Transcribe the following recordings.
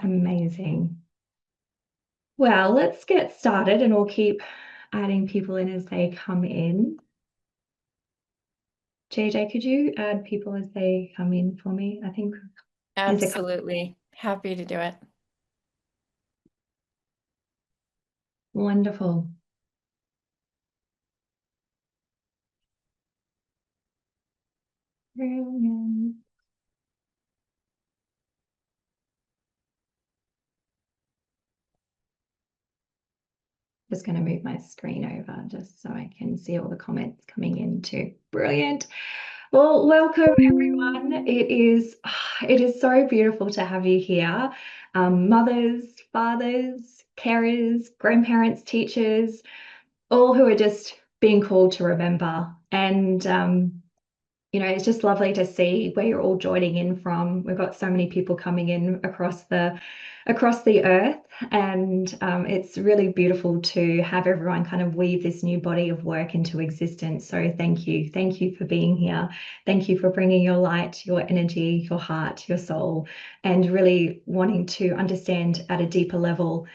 Amazing. Well, let's get started and we'll keep adding people in as they come in. JJ, could you add people as they come in for me? I think there's a Absolutely. Happy to do it. wonderful. Brilliant. Just going to move my screen over just so I can see all the comments coming in too. Brilliant. Well, welcome everyone. It is so beautiful to have you here. Mothers, fathers, carers, grandparents, teachers, all who are just being called to remember. And it's just lovely to see where you're all joining in from. We've got so many people coming in across the earth, and it's really beautiful to have everyone kind of weave this new body of work into existence. So thank you for being here. Thank you for bringing your light, your energy, your heart, your soul, and really wanting to understand at a deeper level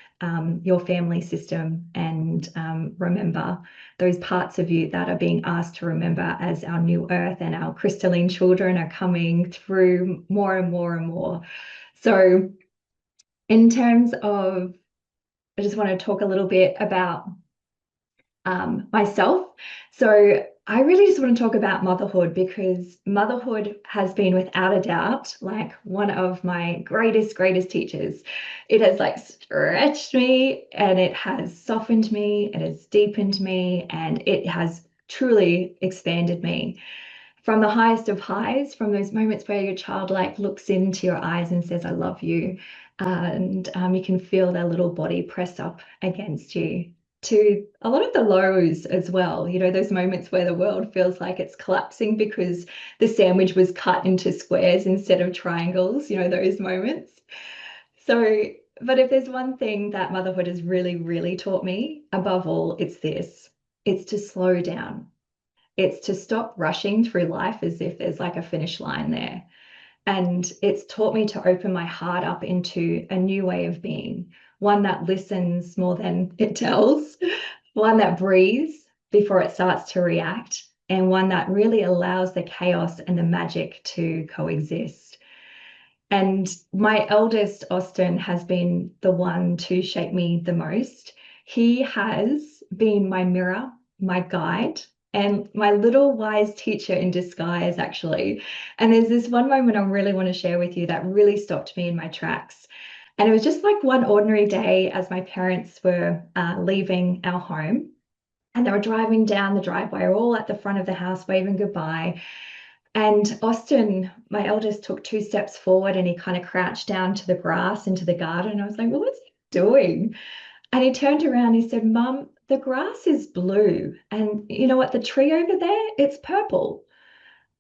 your family system and remember those parts of you that are being asked to remember as our new earth and our crystalline children are coming through more and more and more. So in terms of, I just want to talk a little bit about myself. So I really just want to talk about motherhood because motherhood has been without a doubt like one of my greatest teachers. It has like stretched me and it has softened me, it has deepened me, and it has truly expanded me from the highest of highs, from those moments where your child like looks into your eyes and says, I love you. And you can feel their little body press up against you, to a lot of the lows as well. Those moments where the world feels like it's collapsing because the sandwich was cut into squares instead of triangles, those moments. So, but if there's one thing that motherhood has really taught me, above all, it's this. It's to slow down. It's to stop rushing through life as if there's like a finish line there. And it's taught me to open my heart up into a new way of being, one that listens more than it tells, one that breathes before it starts to react, and one that really allows the chaos and the magic to coexist. And my eldest, Austin, has been the one to shape me the most. He has been my mirror, my guide, and my little wise teacher in disguise, actually. And there's this one moment I really want to share with you that really stopped me in my tracks. And it was just like one ordinary day as my parents were leaving our home. And they were driving down the driveway, all at the front of the house, waving goodbye. And Austin, my eldest, took 2 steps forward and he kind of crouched down to the grass into the garden. I was like, well, what's he doing? And he turned around, he said, Mum, the grass is blue. And you know what? The tree over there, it's purple.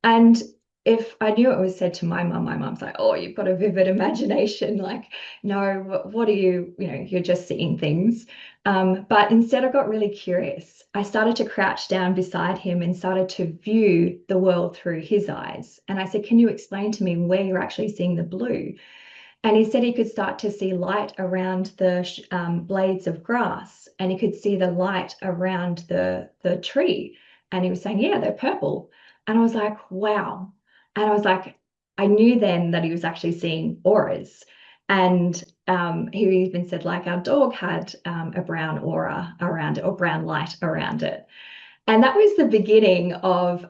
And if I knew it was said to my mum's like, oh, you've got a vivid imagination. Like, no, what are you, you're just seeing things. But instead, I got really curious. I started to crouch down beside him and started to view the world through his eyes. And I said, can you explain to me where you're actually seeing the blue? And he said he could start to see light around the blades of grass, and he could see the light around the tree. And he was saying, yeah, they're purple. And I was like, wow. And I was like, I knew then that he was actually seeing auras. And he even said, like, our dog had a brown aura around it, or brown light around it. And that was the beginning of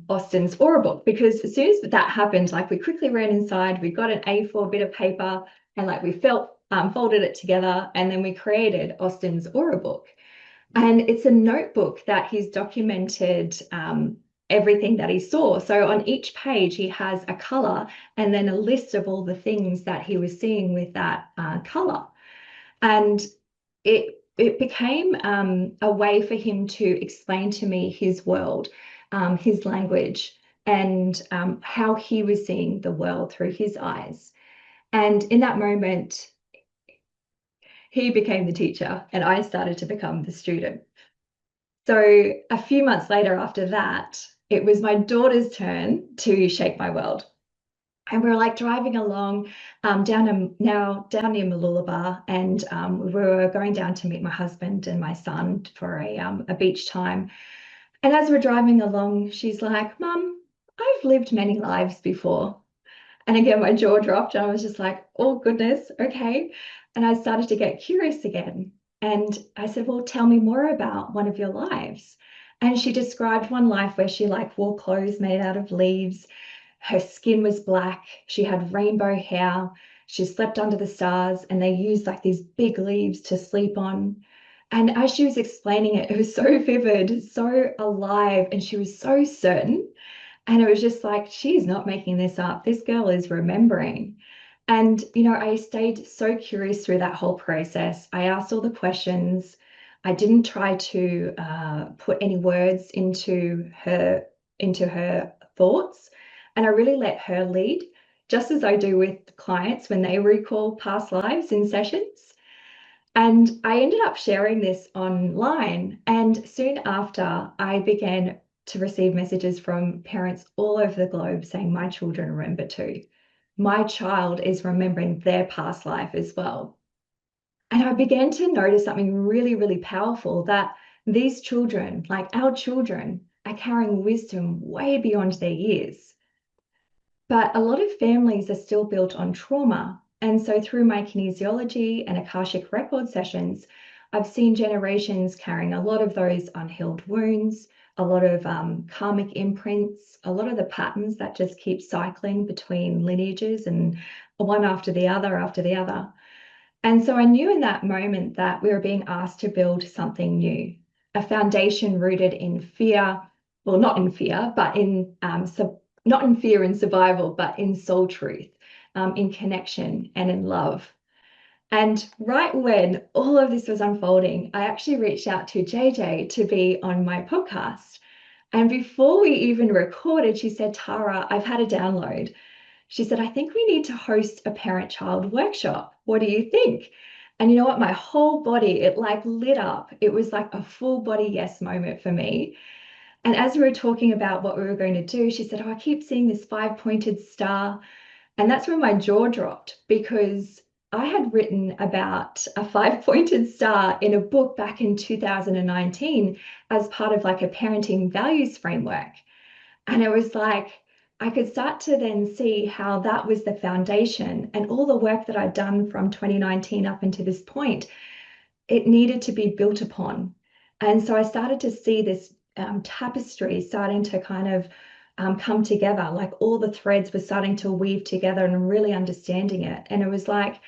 Austin's aura book, because as soon as that happened, like we quickly ran inside, we got an A4 bit of paper and like we folded it together, and then we created Austin's aura book. And it's a notebook that he's documented everything that he saw. So on each page, he has a color and then a list of all the things that he was seeing with that color. And it became a way for him to explain to me his world, his language, and how he was seeing the world through his eyes. And in that moment, he became the teacher and I started to become the student. So a few months later after that, it was my daughter's turn to shape my world. And we were like driving along down near Mooloolaba, and we were going down to meet my husband and my son for a beach time. And as we're driving along, she's like, "Mum, I've lived many lives before." And again, my jaw dropped, and I was just like, "Oh goodness, okay." And I started to get curious again. And I said, "Well, tell me more about one of your lives." And she described one life where she like wore clothes made out of leaves. Her skin was black. She had rainbow hair. She slept under the stars, and they used like these big leaves to sleep on. And as she was explaining it, it was so vivid, so alive, and she was so certain. And it was just like, she's not making this up. This girl is remembering. And, I stayed so curious through that whole process. I asked all the questions. I didn't try to put any words into her thoughts. And I really let her lead, just as I do with clients when they recall past lives in sessions. And I ended up sharing this online. And soon after, I began to receive messages from parents all over the globe saying, "My children remember too. My child is remembering their past life as well." And I began to notice something really, really powerful, that these children, like our children, are carrying wisdom way beyond their years. But a lot of families are still built on trauma. And so through my kinesiology and Akashic record sessions, I've seen generations carrying a lot of those unhealed wounds, a lot of karmic imprints, a lot of the patterns that just keep cycling between lineages and one after the other after the other. And so I knew in that moment that we were being asked to build something new, a foundation rooted in fear, well, not in fear, but in not in fear and survival, but in soul truth, in connection and in love. And right when all of this was unfolding, I actually reached out to JJ to be on my podcast. And before we even recorded, she said, "Tara, I've had a download." She said, "I think we need to host a parent-child workshop. What do you think?" And you know what? My whole body, it like lit up. It was like a full body yes moment for me. And as we were talking about what we were going to do, she said, "Oh, I keep seeing this five-pointed star." And that's when my jaw dropped, because I had written about a five-pointed star in a book back in 2019 as part of like a parenting values framework. And it was like, I could start to then see how that was the foundation, and all the work that I'd done from 2019 up until this point, it needed to be built upon. And so I started to see this tapestry starting to kind of come together, like all the threads were starting to weave together and really understanding it. And it was like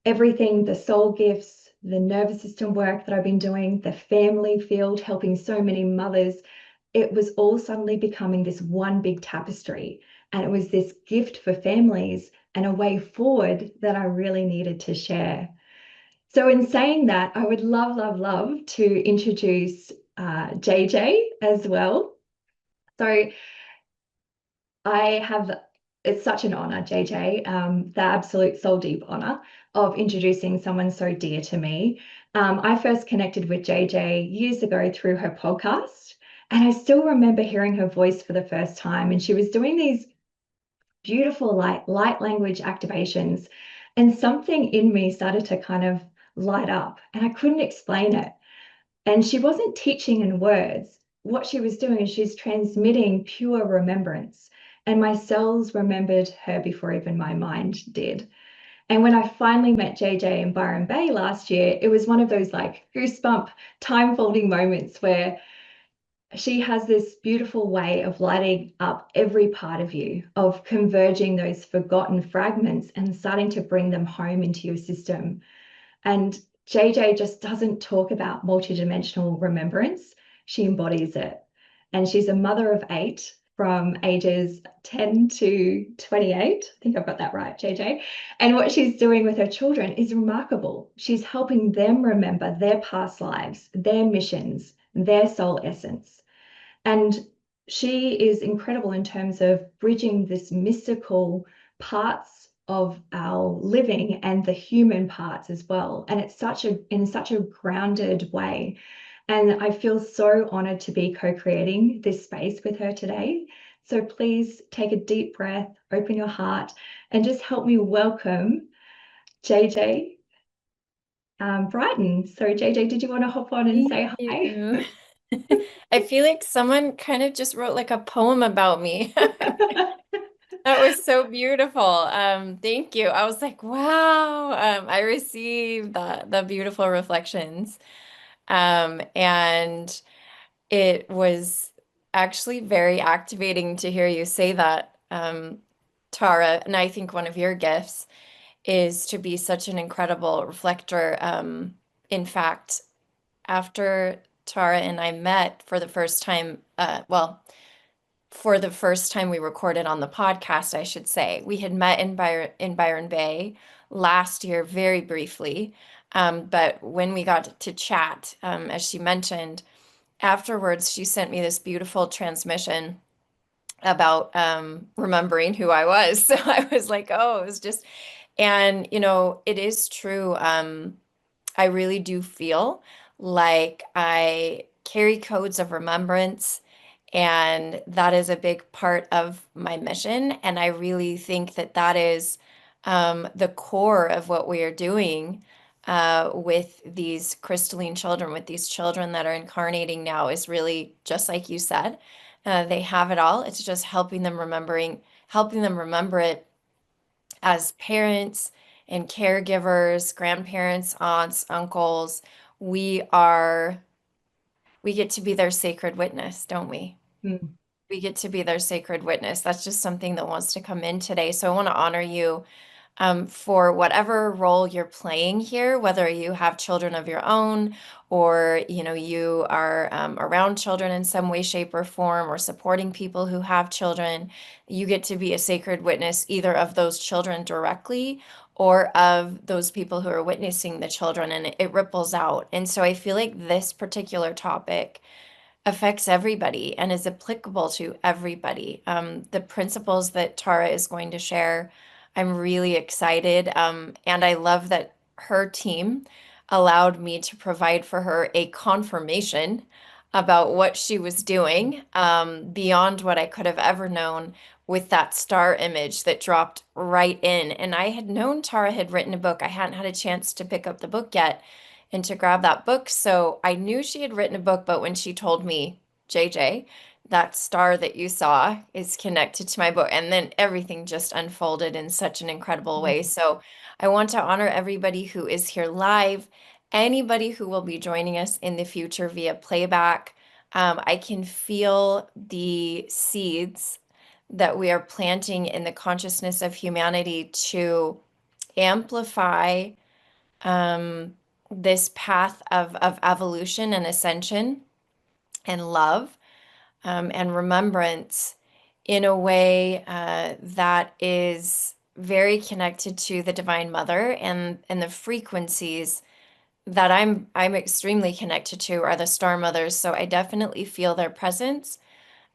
everything, the soul gifts, the nervous system work that I've been doing, the family field, helping so many mothers, it was all suddenly becoming this one big tapestry. And it was this gift for families and a way forward that I really needed to share. So, in saying that, I would love, love, love to introduce JJ as well. So, I have, it's such an honor, JJ, the absolute soul deep honor of introducing someone so dear to me. I first connected with JJ years ago through her podcast, and I still remember hearing her voice for the first time. And she was doing these beautiful light language activations, and something in me started to kind of light up, and I couldn't explain it. And she wasn't teaching in words. What she was doing is she's transmitting pure remembrance. And my cells remembered her before even my mind did. And when I finally met JJ in Byron Bay last year, it was one of those like goosebump time folding moments where she has this beautiful way of lighting up every part of you, of converging those forgotten fragments and starting to bring them home into your system. And JJ just doesn't talk about multidimensional remembrance, she embodies it. And she's a mother of 8 from ages 10 to 28. I think I've got that right, JJ. And what she's doing with her children is remarkable. She's helping them remember their past lives, their missions, their soul essence. And she is incredible in terms of bridging this mystical parts of our living and the human parts as well. And it's in such a grounded way. And I feel so honored to be co-creating this space with her today. So please take a deep breath, open your heart, and just help me welcome JJ Brighton. So JJ, did you want to hop on and say Thank hi? you. I feel like someone kind of just wrote like a poem about me. That was so beautiful. Thank you. I was like, wow. I received the beautiful reflections. And it was actually very activating to hear you say that, Tara. And I think one of your gifts is to be such an incredible reflector. In fact, after Tara and I met for the first time, for the first time we recorded on the podcast, I should say, we had met in Byron Bay last year very briefly. But when we got to chat, as she mentioned, afterwards, she sent me this beautiful transmission about remembering who I was. So I was like, oh, it was just, and it is true. I really do feel like I carry codes of remembrance, and that is a big part of my mission. And I really think that that is the core of what we are doing with these crystalline children, with these children that are incarnating now, is really just like you said. They have it all. It's just helping them remember it as parents and caregivers, grandparents, aunts, uncles. We are, we get to be their sacred witness, don't we? Mm, We get to be their sacred witness. That's just something that wants to come in today. So I want to honor you for whatever role you're playing here, whether you have children of your own, or you are around children in some way, shape, or form, or supporting people who have children. You get to be a sacred witness either of those children directly or of those people who are witnessing the children, and it ripples out. And so I feel like this particular topic affects everybody and is applicable to everybody. The principles that Tara is going to share, I'm really excited. And I love that her team allowed me to provide for her a confirmation about what she was doing, beyond what I could have ever known, with that star image that dropped right in. And I had known Tara had written a book. I hadn't had a chance to pick up the book yet and to grab that book. So I knew she had written a book, but when she told me, JJ, that star that you saw is connected to my book, and then everything just unfolded in such an incredible way. mm. So I want to honor everybody who is here live, anybody who will be joining us in the future via playback. I can feel the seeds that we are planting in the consciousness of humanity to amplify um, this path of evolution and ascension and love, and remembrance in a way that is very connected to the Divine Mother, and the frequencies that I'm extremely connected to are the Star Mothers. So I definitely feel their presence.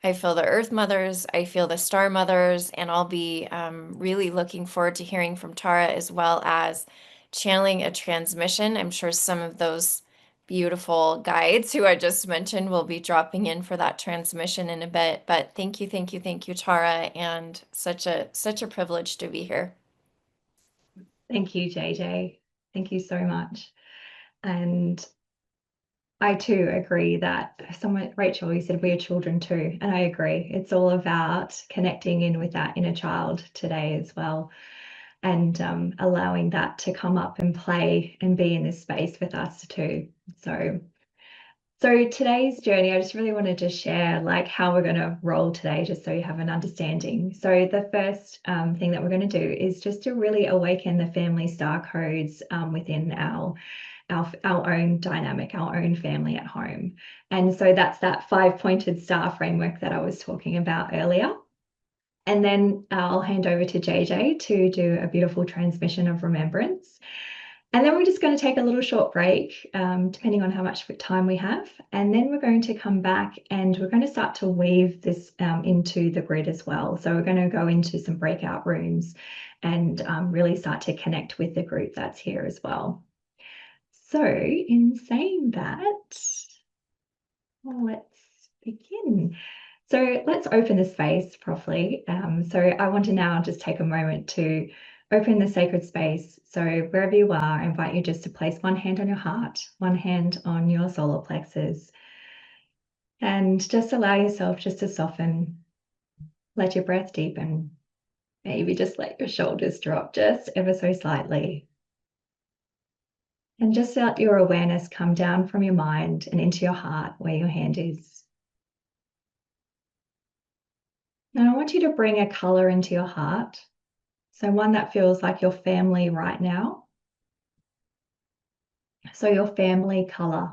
I feel the Earth Mothers, I feel the Star Mothers, and I'll be really looking forward to hearing from Tara, as well as channeling a transmission. I'm sure some of those beautiful guides who I just mentioned will be dropping in for that transmission in a bit. But thank you, thank you, thank you, Tara, and such a privilege to be here. Thank you, JJ. Thank you so much. And I too agree that someone, Rachel, you said we are children too. And I agree. It's all about connecting in with that inner child today as well, and allowing that to come up and play and be in this space with us too. So today's journey, I just really wanted to share like how we're going to roll today, just so you have an understanding. So the first thing that we're going to do is just to really awaken the family star codes within our own dynamic, our own family at home. And so that's that 5-pointed star framework that I was talking about earlier. And then I'll hand over to JJ to do a beautiful transmission of remembrance. And then we're just going to take a little short break, depending on how much time we have. And then we're going to come back and we're going to start to weave this into the grid as well. So we're going to go into some breakout rooms and really start to connect with the group that's here as well. So in saying that, let's begin. So let's open the space properly. So I want to now just take a moment to open the sacred space. So wherever you are, I invite you just to place one hand on your heart, one hand on your solar plexus, and just allow yourself just to soften. Let your breath deepen. Maybe just let your shoulders drop just ever so slightly. And just let your awareness come down from your mind and into your heart where your hand is. Now I want you to bring a color into your heart. So one that feels like your family right now. So your family color.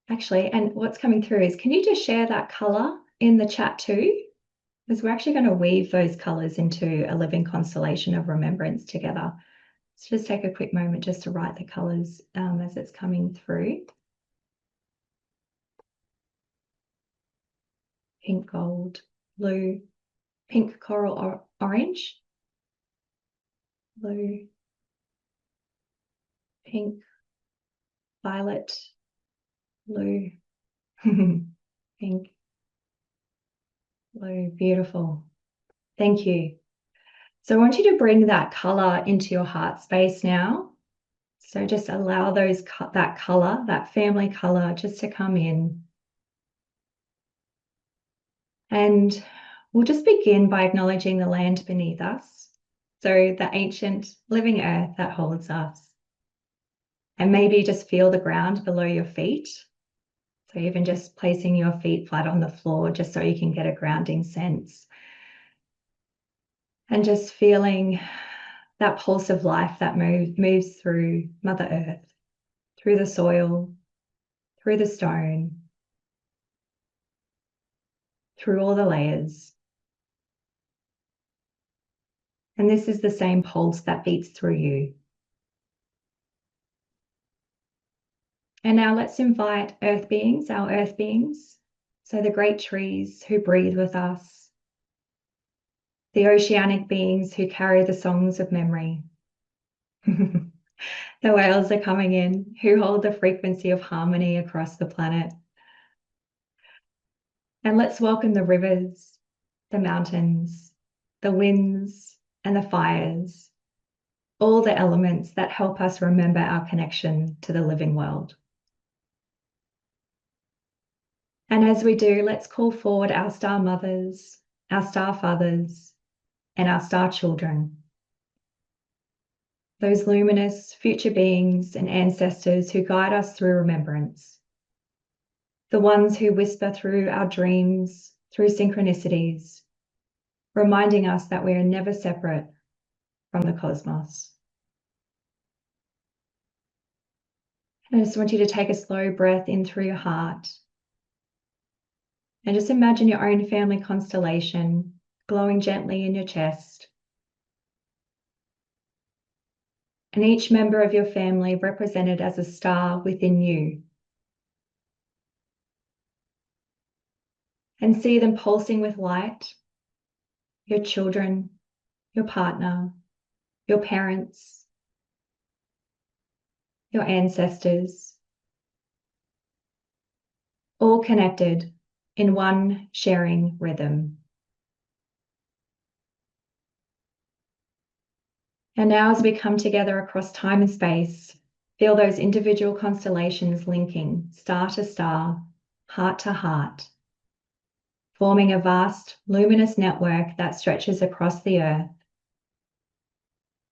Actually, and what's coming through is, can you just share that color in the chat too? Because we're actually going to weave those colors into a living constellation of remembrance together. So just take a quick moment just to write the colors as it's coming through. Pink, gold, blue, pink, coral, orange, blue, pink, violet, blue, pink, blue. Beautiful. Thank you. So I want you to bring that color into your heart space now. So just allow that color, that family color, just to come in. And we'll just begin by acknowledging the land beneath us. So the ancient living earth that holds us. And maybe just feel the ground below your feet. So even just placing your feet flat on the floor, just so you can get a grounding sense. And just feeling that pulse of life that moves through Mother Earth, through the soil, through the stone, through all the layers. And this is the same pulse that beats through you. And now let's invite earth beings, our earth beings. So the great trees who breathe with us, the oceanic beings who carry the songs of memory. The whales are coming in, who hold the frequency of harmony across the planet. And let's welcome the rivers, the mountains, the winds, and the fires, all the elements that help us remember our connection to the living world. And as we do, let's call forward our star mothers, our star fathers, and our star children. Those luminous future beings and ancestors who guide us through remembrance. The ones who whisper through our dreams, through synchronicities, reminding us that we are never separate from the cosmos. And I just want you to take a slow breath in through your heart. And just imagine your own family constellation glowing gently in your chest. And each member of your family represented as a star within you. And see them pulsing with light, your children, your partner, your parents, your ancestors, all connected in one sharing rhythm. And now as we come together across time and space, feel those individual constellations linking star to star, heart to heart, forming a vast luminous network that stretches across the earth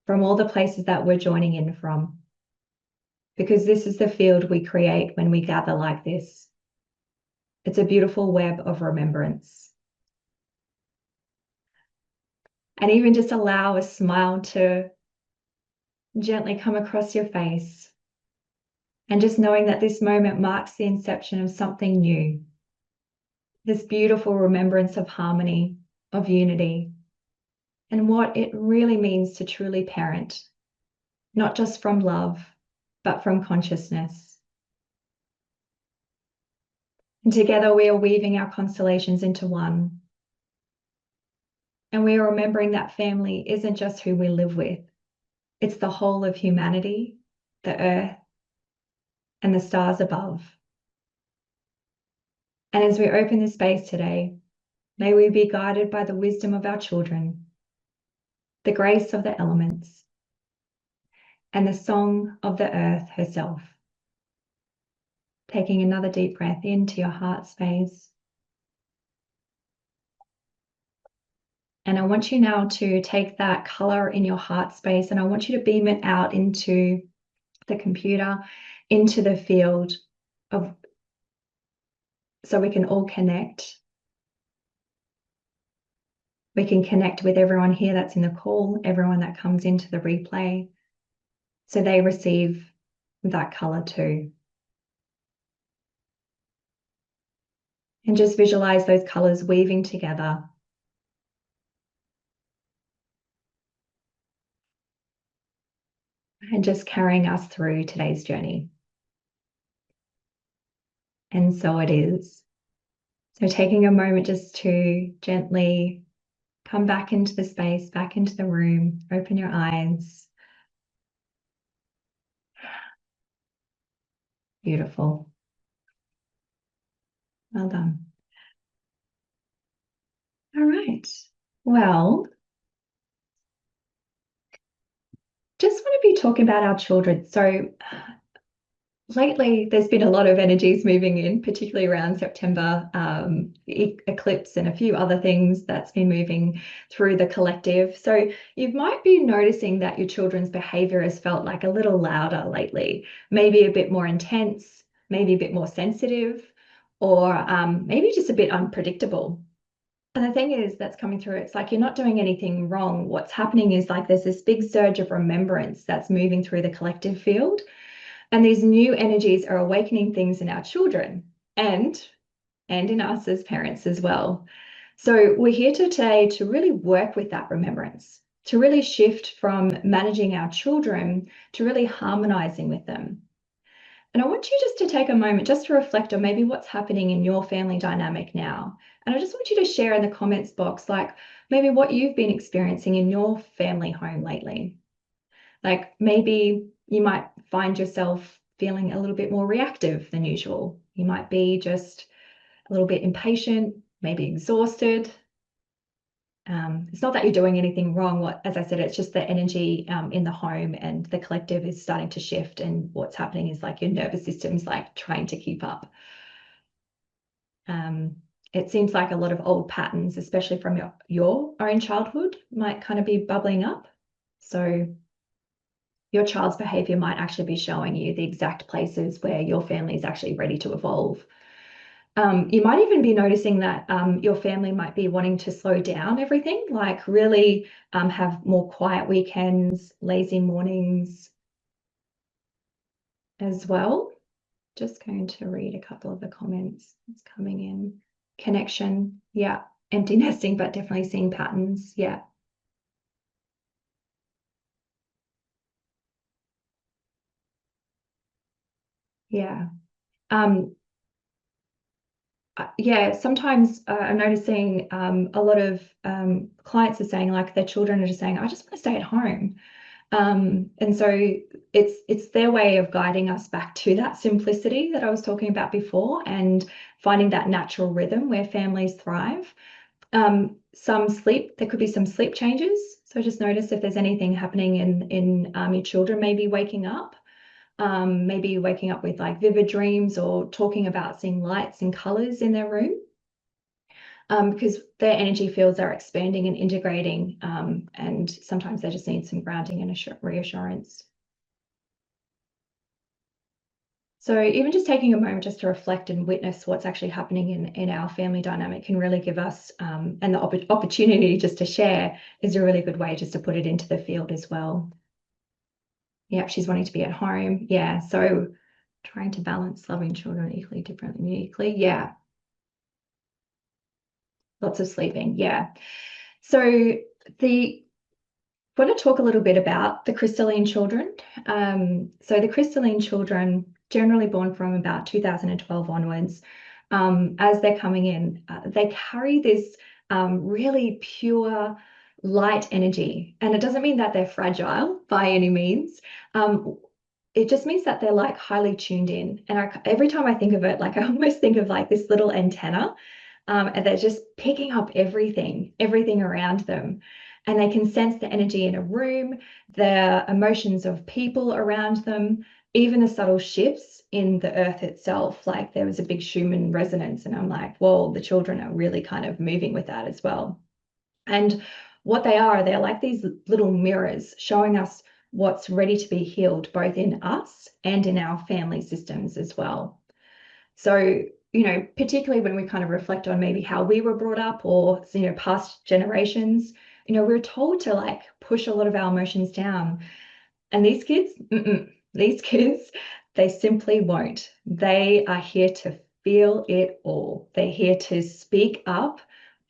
from all the places that we're joining in from. Because this is the field we create when we gather like this. It's a beautiful web of remembrance. And even just allow a smile to gently come across your face. And just knowing that this moment marks the inception of something new. This beautiful remembrance of harmony, of unity, and what it really means to truly parent, not just from love, but from consciousness. And together we are weaving our constellations into one. And we are remembering that family isn't just who we live with. It's the whole of humanity, the earth, and the stars above. And as we open this space today, may we be guided by the wisdom of our children, the grace of the elements, and the song of the earth herself. Taking another deep breath into your heart space. And I want you now to take that color in your heart space and I want you to beam it out into the computer, into the field of, so we can all connect. We can connect with everyone here that's in the call, everyone that comes into the replay, so they receive that color too. And just visualize those colors weaving together. And just carrying us through today's journey. And so it is. So taking a moment just to gently come back into the space, back into the room, open your eyes. Beautiful. Well done. All right. Well, just want to be talking about our children. So lately, there's been a lot of energies moving in, particularly around September, eclipse and a few other things that's been moving through the collective. So you might be noticing that your children's behavior has felt like a little louder lately, maybe a bit more intense, maybe a bit more sensitive, or maybe just a bit unpredictable. And the thing is that's coming through, it's like you're not doing anything wrong. What's happening is like there's this big surge of remembrance that's moving through the collective field. And these new energies are awakening things in our children and in us as parents as well. So we're here today to really work with that remembrance, to really shift from managing our children to really harmonizing with them. And I want you just to take a moment just to reflect on maybe what's happening in your family dynamic now. And I just want you to share in the comments box, like maybe what you've been experiencing in your family home lately. Like maybe you might find yourself feeling a little bit more reactive than usual. You might be just a little bit impatient, maybe exhausted. It's not that you're doing anything wrong. As I said, it's just the energy in the home and the collective is starting to shift. And what's happening is like your nervous system's like trying to keep up. It seems like a lot of old patterns, especially from your own childhood, might kind of be bubbling up. So your child's behavior might actually be showing you the exact places where your family is actually ready to evolve. You might even be noticing that your family might be wanting to slow down everything, like really have more quiet weekends, lazy mornings as well. Just going to read a couple of the comments that's coming in. Connection, yeah. Empty nesting, but definitely seeing patterns, yeah. Yeah. Yeah, sometimes I'm noticing a lot of clients are saying like their children are just saying, I just want to stay at home. And so it's their way of guiding us back to that simplicity that I was talking about before and finding that natural rhythm where families thrive. There could be some sleep changes. So just notice if there's anything happening in your children maybe waking up. Maybe waking up with like vivid dreams or talking about seeing lights and colors in their room, because their energy fields are expanding and integrating, and sometimes they just need some grounding and reassurance. So even just taking a moment just to reflect and witness what's actually happening in our family dynamic can really give us, and the opportunity just to share is a really good way just to put it into the field as well. Yeah, she's wanting to be at home. Yeah, so trying to balance loving children equally, differently, uniquely. Yeah. Lots of sleeping. Yeah. So want to talk a little bit about the crystalline children. So the crystalline children, generally born from about 2012 onwards, as they're coming in, they carry this really pure light energy. And it doesn't mean that they're fragile by any means. it just means that they're like highly tuned in. And every time I think of it, like I almost think of like this little antenna, and they're just picking up everything around them. And they can sense the energy in a room, the emotions of people around them, even the subtle shifts in the earth itself. Like there was a big Schumann resonance, and I'm like, well, the children are really kind of moving with that as well. And what they are, they're like these little mirrors showing us what's ready to be healed, both in us and in our family systems as well. So, particularly when we kind of reflect on maybe how we were brought up or, past generations, we're told to like push a lot of our emotions down. And these kids, these kids, they simply won't. They are here to feel it all. They're here to speak up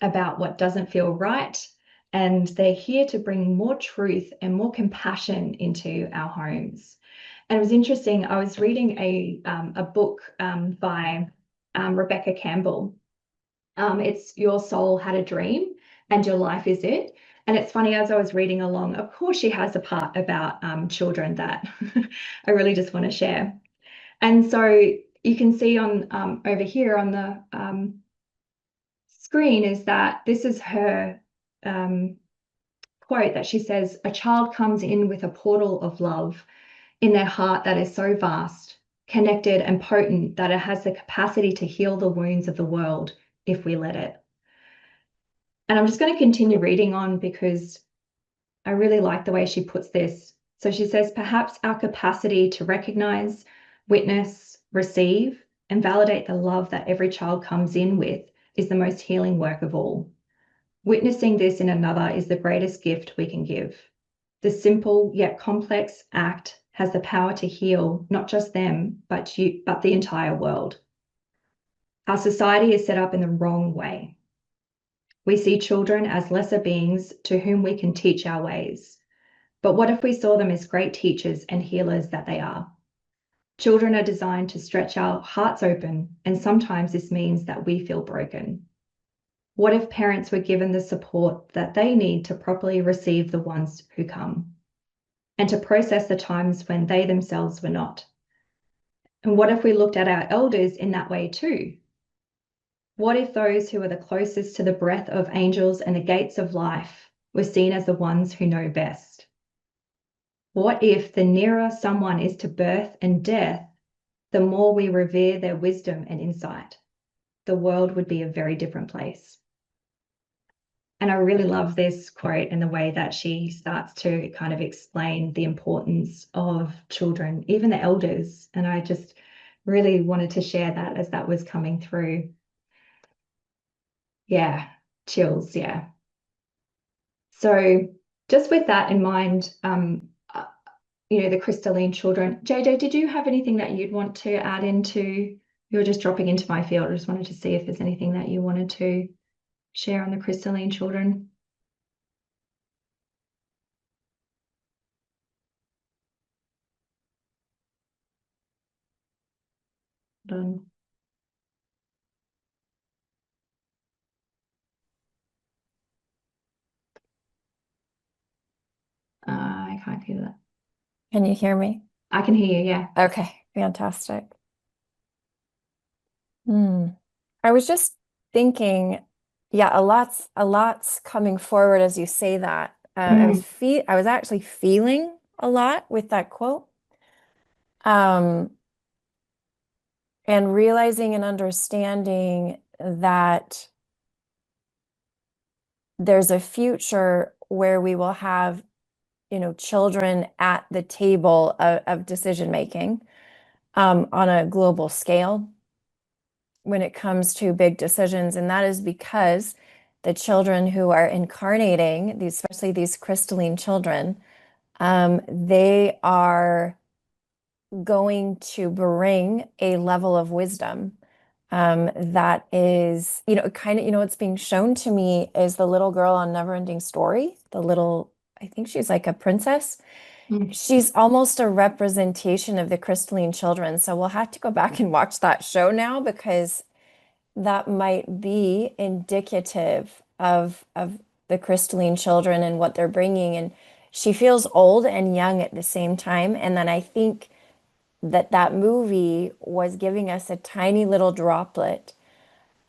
about what doesn't feel right. And they're here to bring more truth and more compassion into our homes. And it was interesting. I was reading a book by Rebecca Campbell. It's Your Soul Had a Dream and Your Life Is It. And it's funny, as I was reading along, of course, she has a part about children that I really just want to share. And so you can see on over here on the screen is that this is her quote that she says, "A child comes in with a portal of love in their heart that is so vast, connected and potent that it has the capacity to heal the wounds of the world if we let it." And I'm just going to continue reading on because I really like the way she puts this. So she says, perhaps our capacity to recognize, witness, receive, and validate the love that every child comes in with is the most healing work of all. Witnessing this in another is the greatest gift we can give. The simple yet complex act has the power to heal not just them, but the entire world. Our society is set up in the wrong way. We see children as lesser beings to whom we can teach our ways. But what if we saw them as great teachers and healers that they are? Children are designed to stretch our hearts open, and sometimes this means that we feel broken. What if parents were given the support that they need to properly receive the ones who come, and to process the times when they themselves were not? And what if we looked at our elders in that way too? What if those who are the closest to the breath of angels and the gates of life were seen as the ones who know best? What if the nearer someone is to birth and death, the more we revere their wisdom and insight? The world would be a very different place. And I really love this quote and the way that she starts to kind of explain the importance of children, even the elders. And I just really wanted to share that as that was coming through. Yeah, chills, yeah. So just with that in mind, the crystalline children. JJ, did you have anything that you'd want to add into? You're just dropping into my field. I just wanted to see if there's anything that you wanted to share on the crystalline children. Done. I can't hear that. Can you hear me? I can hear you, yeah. Okay, fantastic. I was just thinking, yeah, a lot's coming forward as you say that. I was actually feeling a lot with that quote. And realizing and understanding that there's a future where we will have, children at the table of decision making on a global scale when it comes to big decisions. And that is because the children who are incarnating, especially these crystalline children, they are going to bring a level of wisdom that is, what's being shown to me is the little girl on Neverending Story, I think she's like a princess. She's almost a representation of the crystalline children. So we'll have to go back and watch that show now because that might be indicative of the crystalline children and what they're bringing. And she feels old and young at the same time. And then I think that movie was giving us a tiny little droplet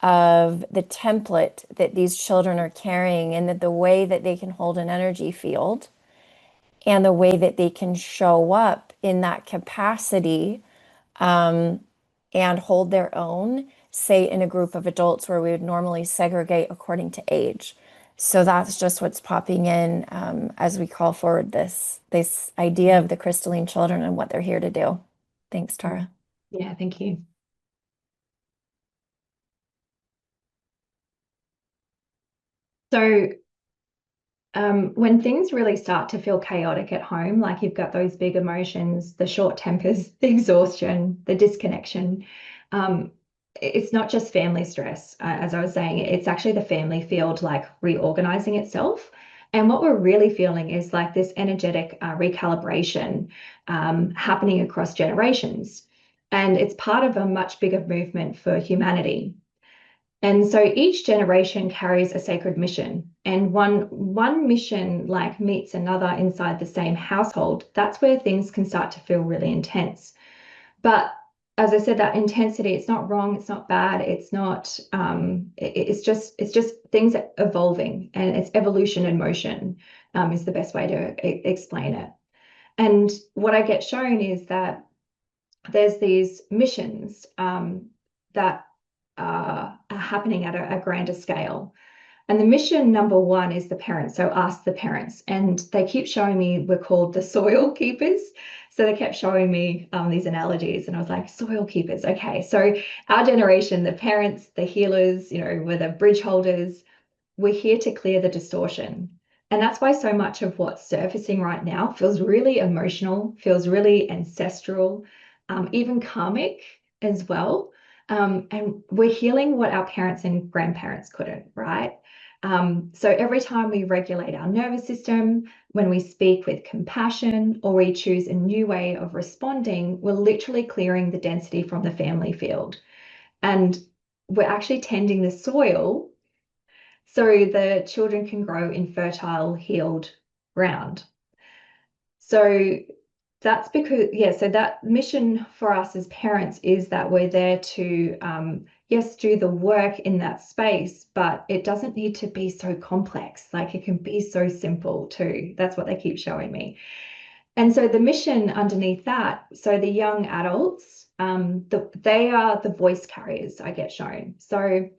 of the template that these children are carrying, and that the way that they can hold an energy field and the way that they can show up in that capacity, and hold their own, say in a group of adults where we would normally segregate according to age. So that's just what's popping in, as we call forward this idea of the crystalline children and what they're here to do. Thanks, Tara. Yeah, thank you. So when things really start to feel chaotic at home, like you've got those big emotions, the short tempers, the exhaustion, the disconnection, it's not just family stress, as I was saying, it's actually the family field like reorganizing itself. And what we're really feeling is like this energetic recalibration happening across generations. And it's part of a much bigger movement for humanity. And so each generation carries a sacred mission, and one mission like meets another inside the same household. That's where things can start to feel really intense. But as I said, that intensity, it's not wrong, it's not bad, it's not it's just things evolving, and it's evolution in motion, is the best way to explain it. And what I get shown is that there's these missions that are happening at a grander scale. And the mission number one is the parents. So ask the parents. And they keep showing me we're called the soil keepers. So they kept showing me these analogies. And I was like, soil keepers. Okay. So our generation, the parents, the healers, we're the bridge holders. We're here to clear the distortion. And that's why so much of what's surfacing right now feels really emotional, feels really ancestral, even karmic as well. And we're healing what our parents and grandparents couldn't, right? So every time we regulate our nervous system, when we speak with compassion, or we choose a new way of responding, we're literally clearing the density from the family field. And we're actually tending the soil so the children can grow in fertile, healed ground. So that's because, yeah, so that mission for us as parents is that we're there to, yes, do the work in that space, but it doesn't need to be so complex. Like it can be so simple too. That's what they keep showing me. And so the mission underneath that, so the young adults, they are the voice carriers I get shown. So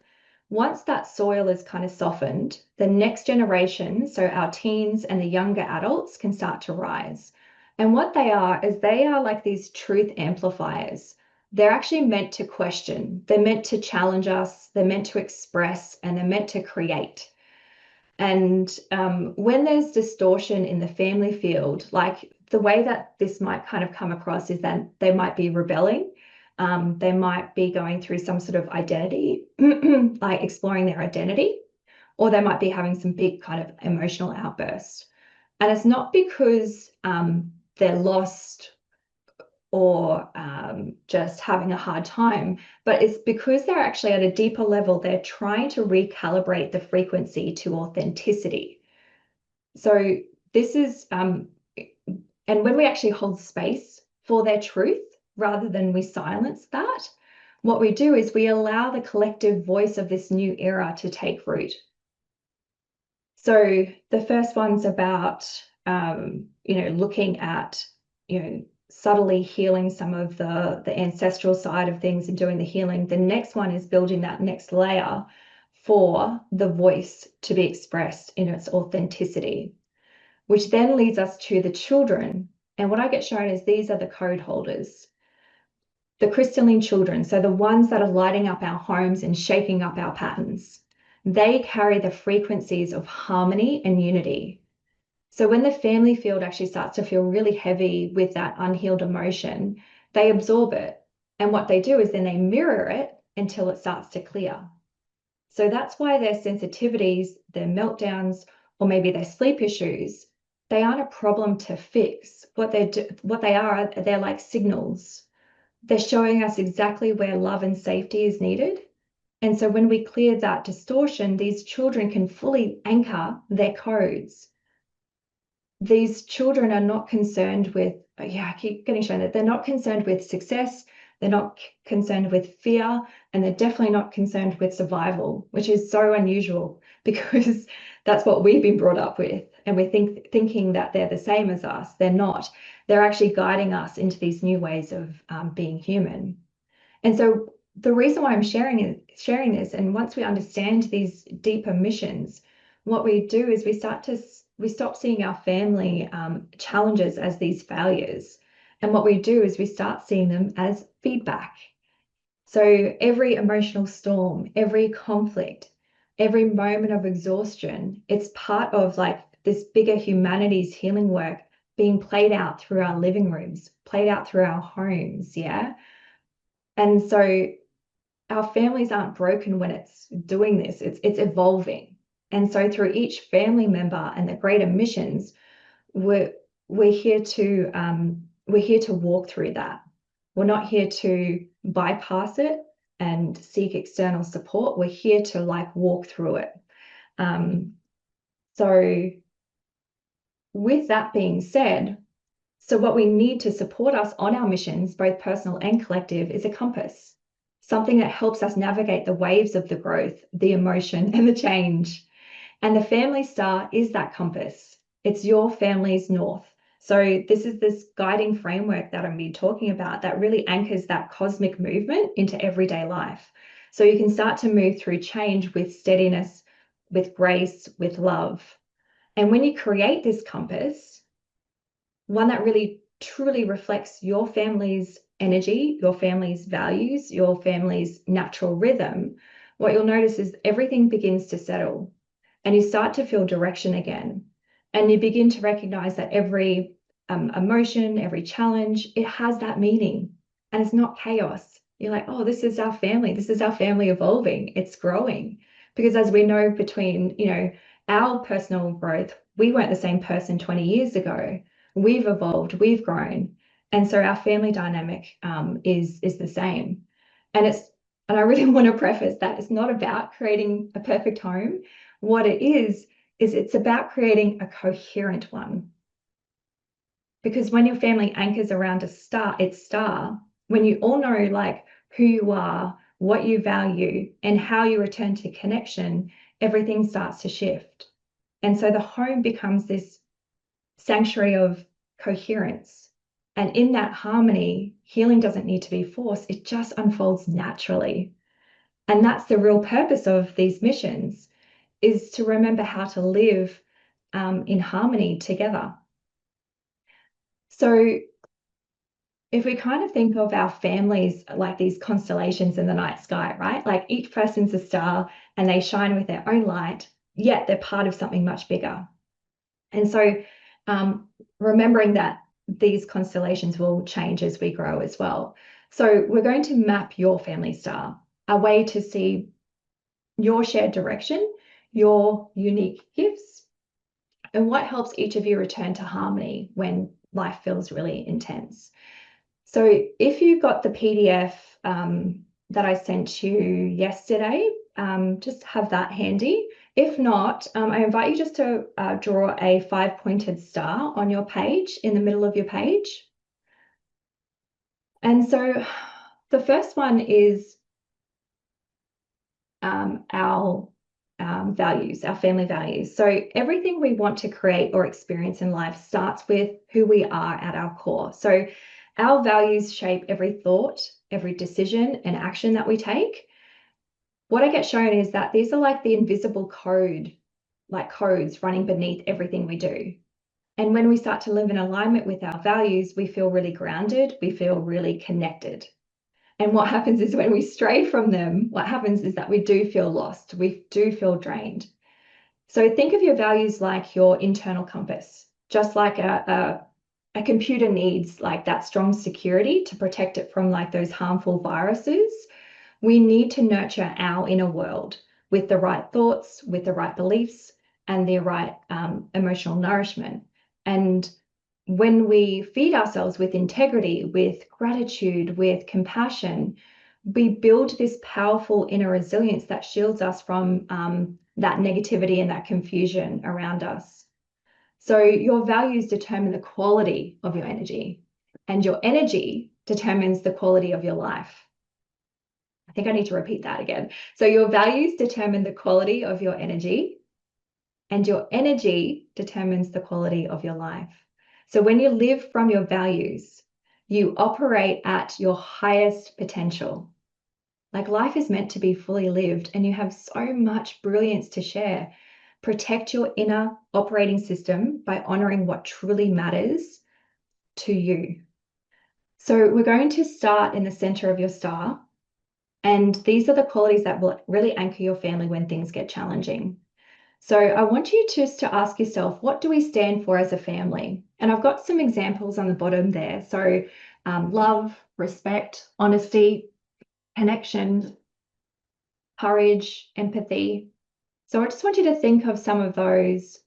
once that soil is kind of softened, the next generation, so our teens and the younger adults, can start to rise. And what they are is they are like these truth amplifiers. They're actually meant to question, they're meant to challenge us, they're meant to express, and they're meant to create. And when there's distortion in the family field, like the way that this might kind of come across is that they might be rebelling. They might be going through some sort of identity, like exploring their identity, or they might be having some big kind of emotional outbursts. And it's not because they're lost or just having a hard time, but it's because they're actually at a deeper level, they're trying to recalibrate the frequency to authenticity. So this is, and when we actually hold space for their truth, rather than we silence that, what we do is we allow the collective voice of this new era to take root. So the first one's about, looking at, subtly healing some of the ancestral side of things and doing the healing. The next one is building that next layer for the voice to be expressed in its authenticity, which then leads us to the children. And what I get shown is these are the code holders, the crystalline children. So the ones that are lighting up our homes and shaking up our patterns. They carry the frequencies of harmony and unity. So when the family field actually starts to feel really heavy with that unhealed emotion, they absorb it. And what they do is then they mirror it until it starts to clear. So that's why their sensitivities, their meltdowns, or maybe their sleep issues, they aren't a problem to fix. What they are, they're like signals. They're showing us exactly where love and safety is needed. And so when we clear that distortion, these children can fully anchor their codes. these children are not concerned with, yeah, I keep getting shown that they're not concerned with success, they're not concerned with fear, and they're definitely not concerned with survival, which is so unusual because that's what we've been brought up with. And we're thinking that they're the same as us. They're not. They're actually guiding us into these new ways of being human. And so the reason why I'm sharing this, and once we understand these deeper missions, what we do is we stop seeing our family challenges as these failures, and what we do is we start seeing them as feedback. So every emotional storm, every conflict, every moment of exhaustion, it's part of like this bigger humanity's healing work being played out through our living rooms, played out through our homes, yeah. And so our families aren't broken when it's doing this, it's evolving. And so through each family member and the greater missions, we're we're here to walk through that. We're not here to bypass it and seek external support. We're here to like walk through it. So with that being said, so what we need to support us on our missions, both personal and collective, is a compass, something that helps us navigate the waves of the growth, the emotion, and the change. And the family star is that compass. It's your family's north. So this is this guiding framework that I'm been talking about that really anchors that cosmic movement into everyday life. So you can start to move through change with steadiness, with grace, with love. And when you create this compass, one that really truly reflects your family's energy, your family's values, your family's natural rhythm, what you'll notice is everything begins to settle and you start to feel direction again. And you begin to recognize that every emotion, every challenge, it has that meaning and it's not chaos. You're like, oh, this is our family. This is our family evolving. It's growing. Because as we know between, our personal growth, we weren't the same person 20 years ago. We've evolved, we've grown. And so our family dynamic is the same. And I really want to preface that it's not about creating a perfect home. What it is it's about creating a coherent one. Because when your family anchors around its star, when you all know like who you are, what you value, and how you return to connection, everything starts to shift. And so the home becomes this sanctuary of coherence. And in that harmony, healing doesn't need to be forced, it just unfolds naturally. And that's the real purpose of these missions, is to remember how to live in harmony together. So if we kind of think of our families like these constellations in the night sky, right? Like each person's a star and they shine with their own light, yet they're part of something much bigger. And so remembering that these constellations will change as we grow as well. So we're going to map your family star, a way to see your shared direction, your unique gifts, and what helps each of you return to harmony when life feels really intense. So if you got the PDF that I sent you yesterday, just have that handy. If not, I invite you just to draw a 5-pointed star on your page, in the middle of your page. And so the first one is our values, our family values. So everything we want to create or experience in life starts with who we are at our core. So our values shape every thought, every decision and action that we take. What I get shown is that these are like the invisible code, like codes running beneath everything we do. And when we start to live in alignment with our values, we feel really grounded, we feel really connected. And what happens is when we stray from them, what happens is that we do feel lost, we do feel drained. So think of your values like your internal compass, just like a computer needs like that strong security to protect it from like those harmful viruses. We need to nurture our inner world with the right thoughts, with the right beliefs, and the right emotional nourishment. And when we feed ourselves with integrity, with gratitude, with compassion, we build this powerful inner resilience that shields us from that negativity and that confusion around us. So your values determine the quality of your energy, and your energy determines the quality of your life. I think I need to repeat that again. So your values determine the quality of your energy, and your energy determines the quality of your life. So when you live from your values, you operate at your highest potential. Like life is meant to be fully lived, and you have so much brilliance to share. Protect your inner operating system by honoring what truly matters to you. So we're going to start in the center of your star. And these are the qualities that will really anchor your family when things get challenging. So I want you just to ask yourself, what do we stand for as a family? And I've got some examples on the bottom there. So love, respect, honesty, connection, courage, empathy. So I just want you to think of some of those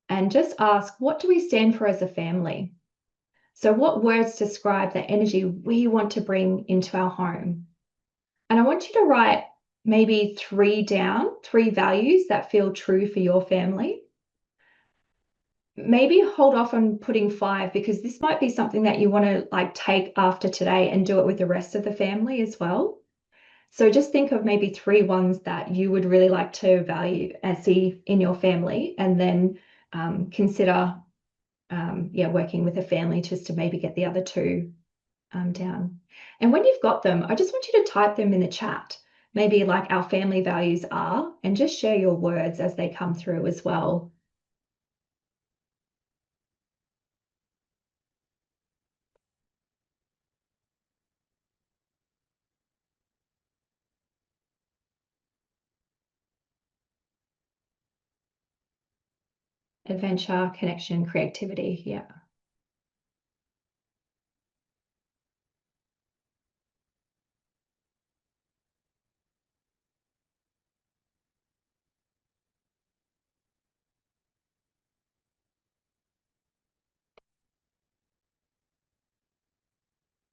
and just ask, what do we stand for as a family? So what words describe the energy we want to bring into our home? And I want you to write maybe three values that feel true for your family. Maybe hold off on putting five, because this might be something that you want to like take after today and do it with the rest of the family as well. So just think of maybe three ones that you would really like to value and see in your family, and then consider working with a family just to maybe get the other two down. And when you've got them, I just want you to type them in the chat. Maybe like our family values are, and just share your words as they come through as well. Adventure, connection, creativity. Yeah.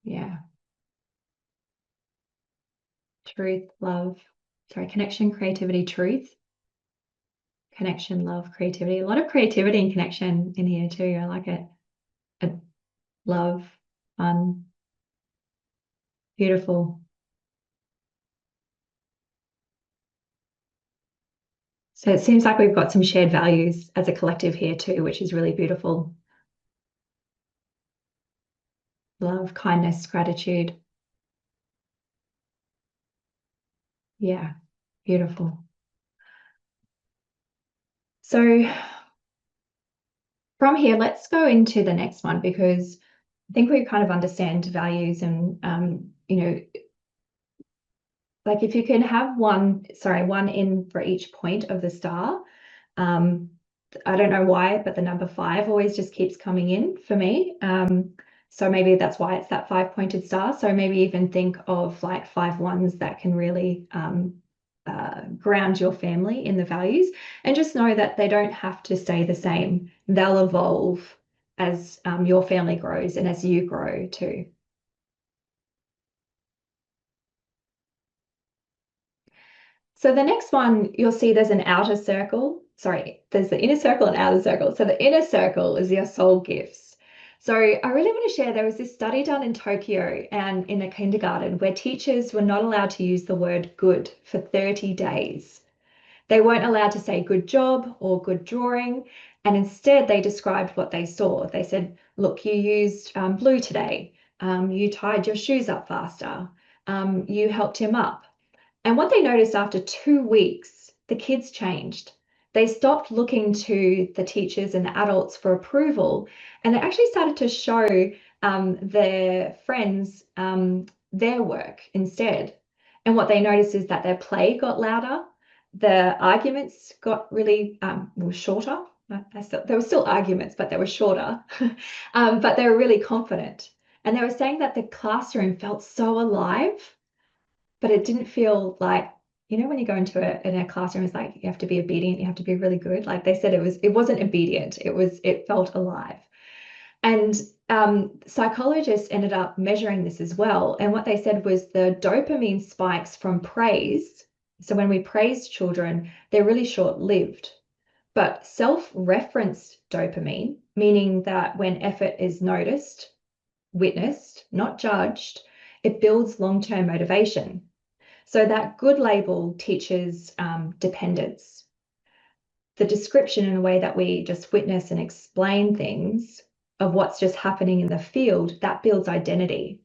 Yeah. Truth, love. Sorry, connection, creativity, truth. Connection, love, creativity. A lot of creativity and connection in here too. I like it. Love, fun, beautiful. So it seems like we've got some shared values as a collective here too, which is really beautiful. Love, kindness, gratitude. Yeah, beautiful. So from here, let's go into the next one, because I think we kind of understand values and, like if you can have one in for each point of the star. I don't know why, but the number 5 always just keeps coming in for me. So maybe that's why it's that 5-pointed star. So maybe even think of like 5 ones that can really ground your family in the values, and just know that they don't have to stay the same. They'll evolve as your family grows and as you grow too. So the next one, you'll see there's an outer circle. Sorry, there's the inner circle and outer circle. So the inner circle is your soul gifts. So I really want to share, there was this study done in Tokyo and in a kindergarten where teachers were not allowed to use the word good for 30 days. They weren't allowed to say good job or good drawing. And instead they described what they saw. They said, look, you used blue today. You tied your shoes up faster. You helped him up. And what they noticed after 2 weeks, the kids changed. They stopped looking to the teachers and the adults for approval, and they actually started to show their friends their work instead. And what they noticed is that their play got louder, the arguments got really shorter. There were still arguments, but they were shorter, but they were really confident. And they were saying that the classroom felt so alive, but it didn't feel like, when you go into a classroom, it's like you have to be obedient, you have to be really good. Like they said, it wasn't obedient, it felt alive. And psychologists ended up measuring this as well. And what they said was the dopamine spikes from praise. So when we praise children, they're really short-lived. But self-referenced dopamine, meaning that when effort is noticed, witnessed, not judged, it builds long-term motivation. So that good label teaches dependence. The description in a way that we just witness and explain things of what's just happening in the field, that builds identity.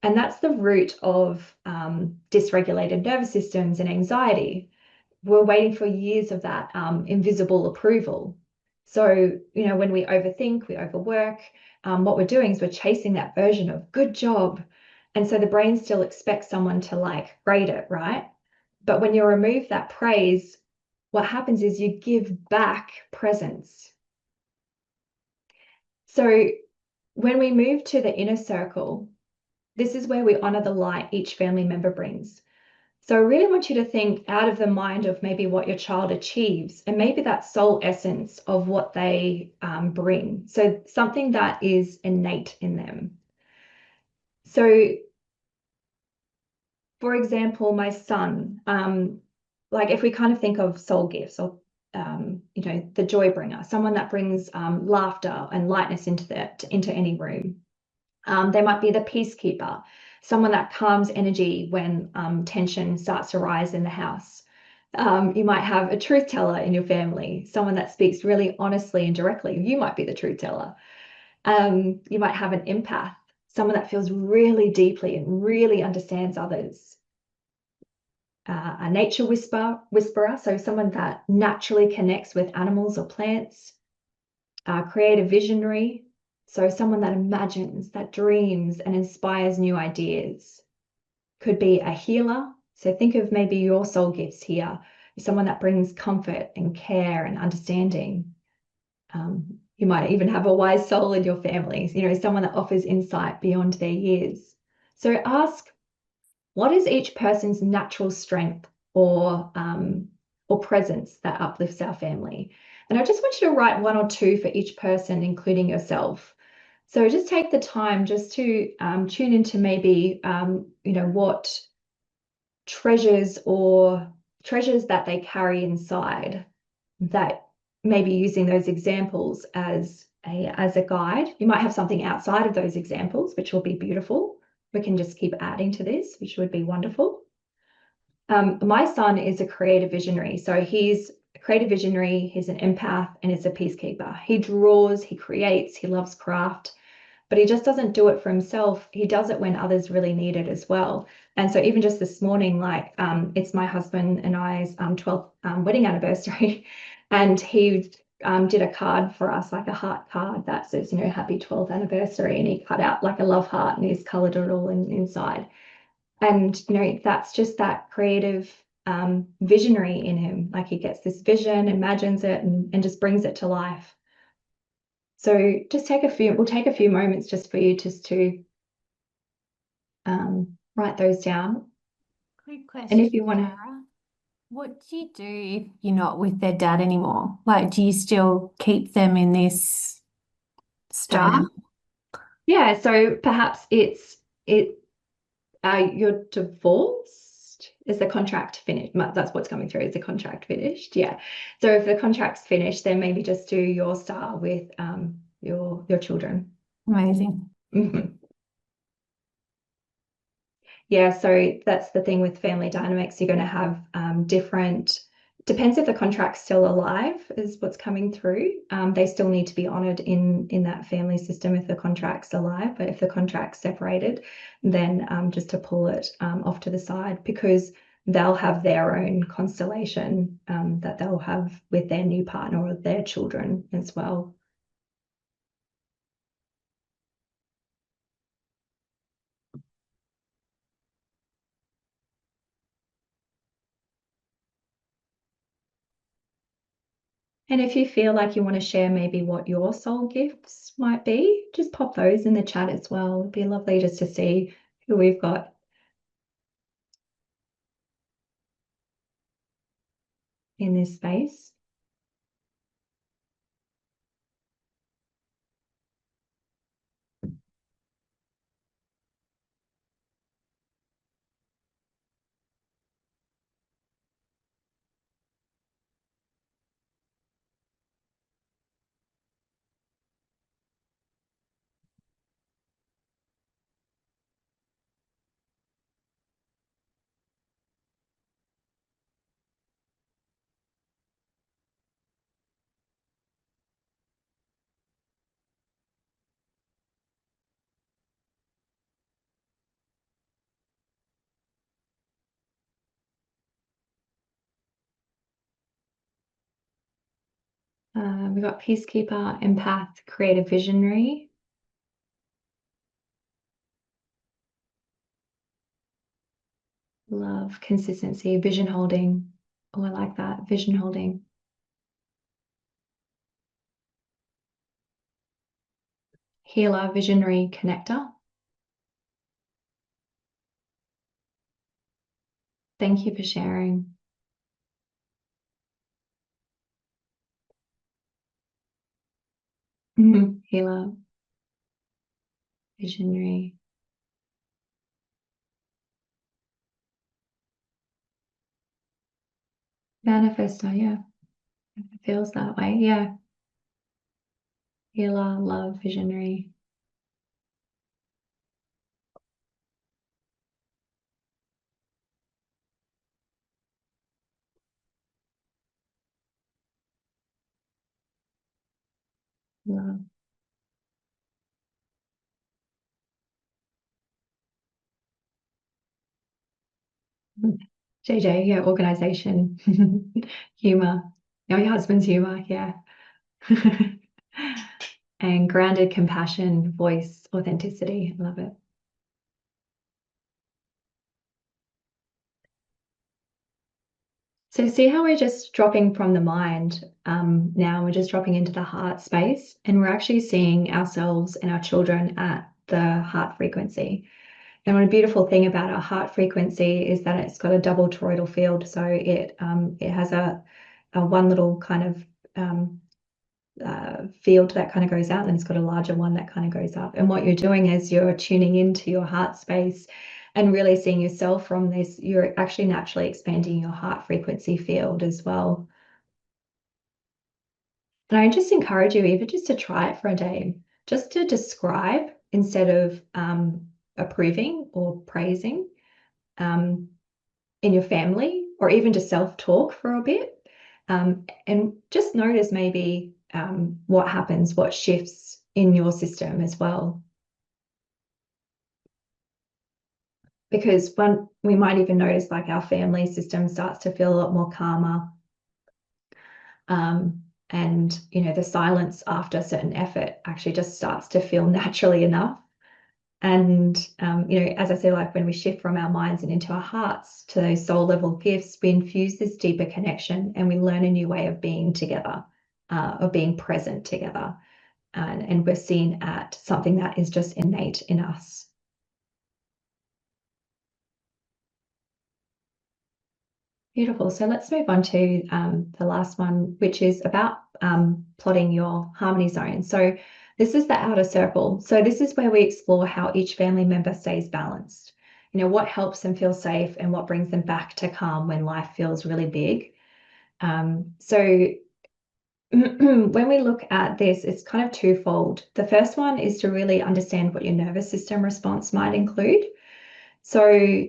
And that's the root of dysregulated nervous systems and anxiety. We're waiting for years of that invisible approval. So, when we overthink, we overwork, what we're doing is we're chasing that version of good job. And so the brain still expects someone to like grade it, right? But when you remove that praise, what happens is you give back presence. So when we move to the inner circle, this is where we honor the light each family member brings. So I really want you to think out of the mind of maybe what your child achieves and maybe that soul essence of what they bring. So something that is innate in them. So for example, my son, like if we kind of think of soul gifts or, the joy bringer, someone that brings laughter and lightness into any room. They might be the peacekeeper, someone that calms energy when tension starts to rise in the house. You might have a truth teller in your family, someone that speaks really honestly and directly. You might be the truth teller. You might have an empath, someone that feels really deeply and really understands others. A nature whisperer, so someone that naturally connects with animals or plants. Creative visionary, so someone that imagines, that dreams and inspires new ideas. Could be a healer. So think of maybe your soul gifts here. Someone that brings comfort and care and understanding. You might even have a wise soul in your family, someone that offers insight beyond their years. So ask, what is each person's natural strength or presence that uplifts our family? And I just want you to write one or two for each person, including yourself. So just take the time just to tune into maybe, what treasures that they carry inside, that maybe using those examples as a guide. You might have something outside of those examples, which will be beautiful. We can just keep adding to this, which would be wonderful. My son is a creative visionary. So he's a creative visionary, he's an empath, and he's a peacekeeper. He draws, he creates, he loves craft, but he just doesn't do it for himself. He does it when others really need it as well. And so even just this morning, like it's my husband and I's 12th wedding anniversary, and he did a card for us, like a heart card that says, happy 12th anniversary, and he cut out like a love heart and he's colored it all inside. And that's just that creative visionary in him. Like he gets this vision, imagines it, and just brings it to life. So just we'll take a few moments just for you just to write those down. Quick question, And if you want to, Tara. What do you do if you're not with their dad anymore? Like, do you still keep them in this style? yeah, so perhaps you're divorced. Is the contract finished? That's what's coming through. Is the contract finished? Yeah. So if the contract's finished, then maybe just do your style with your children. Amazing. Mm-hmm. Yeah, so that's the thing with family dynamics. You're going to have depends if the contract's still alive is what's coming through. They still need to be honoured in that family system if the contract's alive. But if the contract's separated, then just to pull it off to the side, because they'll have their own constellation that they'll have with their new partner or their children as well. And if you feel like you want to share maybe what your soul gifts might be, just pop those in the chat as well. It'd be lovely just to see who we've got in this space. We've got peacekeeper, empath, creative visionary. Love, consistency, vision holding. Oh, I like that, vision holding. Healer, visionary, connector. Thank you for sharing. Healer, visionary. Manifestor, yeah. It feels that way, yeah. Healer, love, visionary. Love. JJ, yeah, organization, humor. Oh, your husband's humor, yeah. And grounded compassion, voice, authenticity. I love it. So see how we're just dropping from the mind. Now we're just dropping into the heart space, and we're actually seeing ourselves and our children at the heart frequency. And what a beautiful thing about our heart frequency is that it's got a double toroidal field. So it has a one little kind of field that kind of goes out, and it's got a larger one that kind of goes up. And what you're doing is you're tuning into your heart space and really seeing yourself from this. You're actually naturally expanding your heart frequency field as well. And I just encourage you even just to try it for a day, just to describe instead of approving or praising in your family, or even just self-talk for a bit. And just notice maybe what happens, what shifts in your system as well. Because when we might even notice like our family system starts to feel a lot more calmer. And the silence after a certain effort actually just starts to feel naturally enough. And as I say, like when we shift from our minds and into our hearts to those soul level gifts, we infuse this deeper connection, and we learn a new way of being together, of being present together. And we're seen at something that is just innate in us. Beautiful. So let's move on to the last one, which is about plotting your harmony zone. So this is the outer circle. So this is where we explore how each family member stays balanced. What helps them feel safe and what brings them back to calm when life feels really big. So when we look at this, it's kind of twofold. The first one is to really understand what your nervous system response might include. So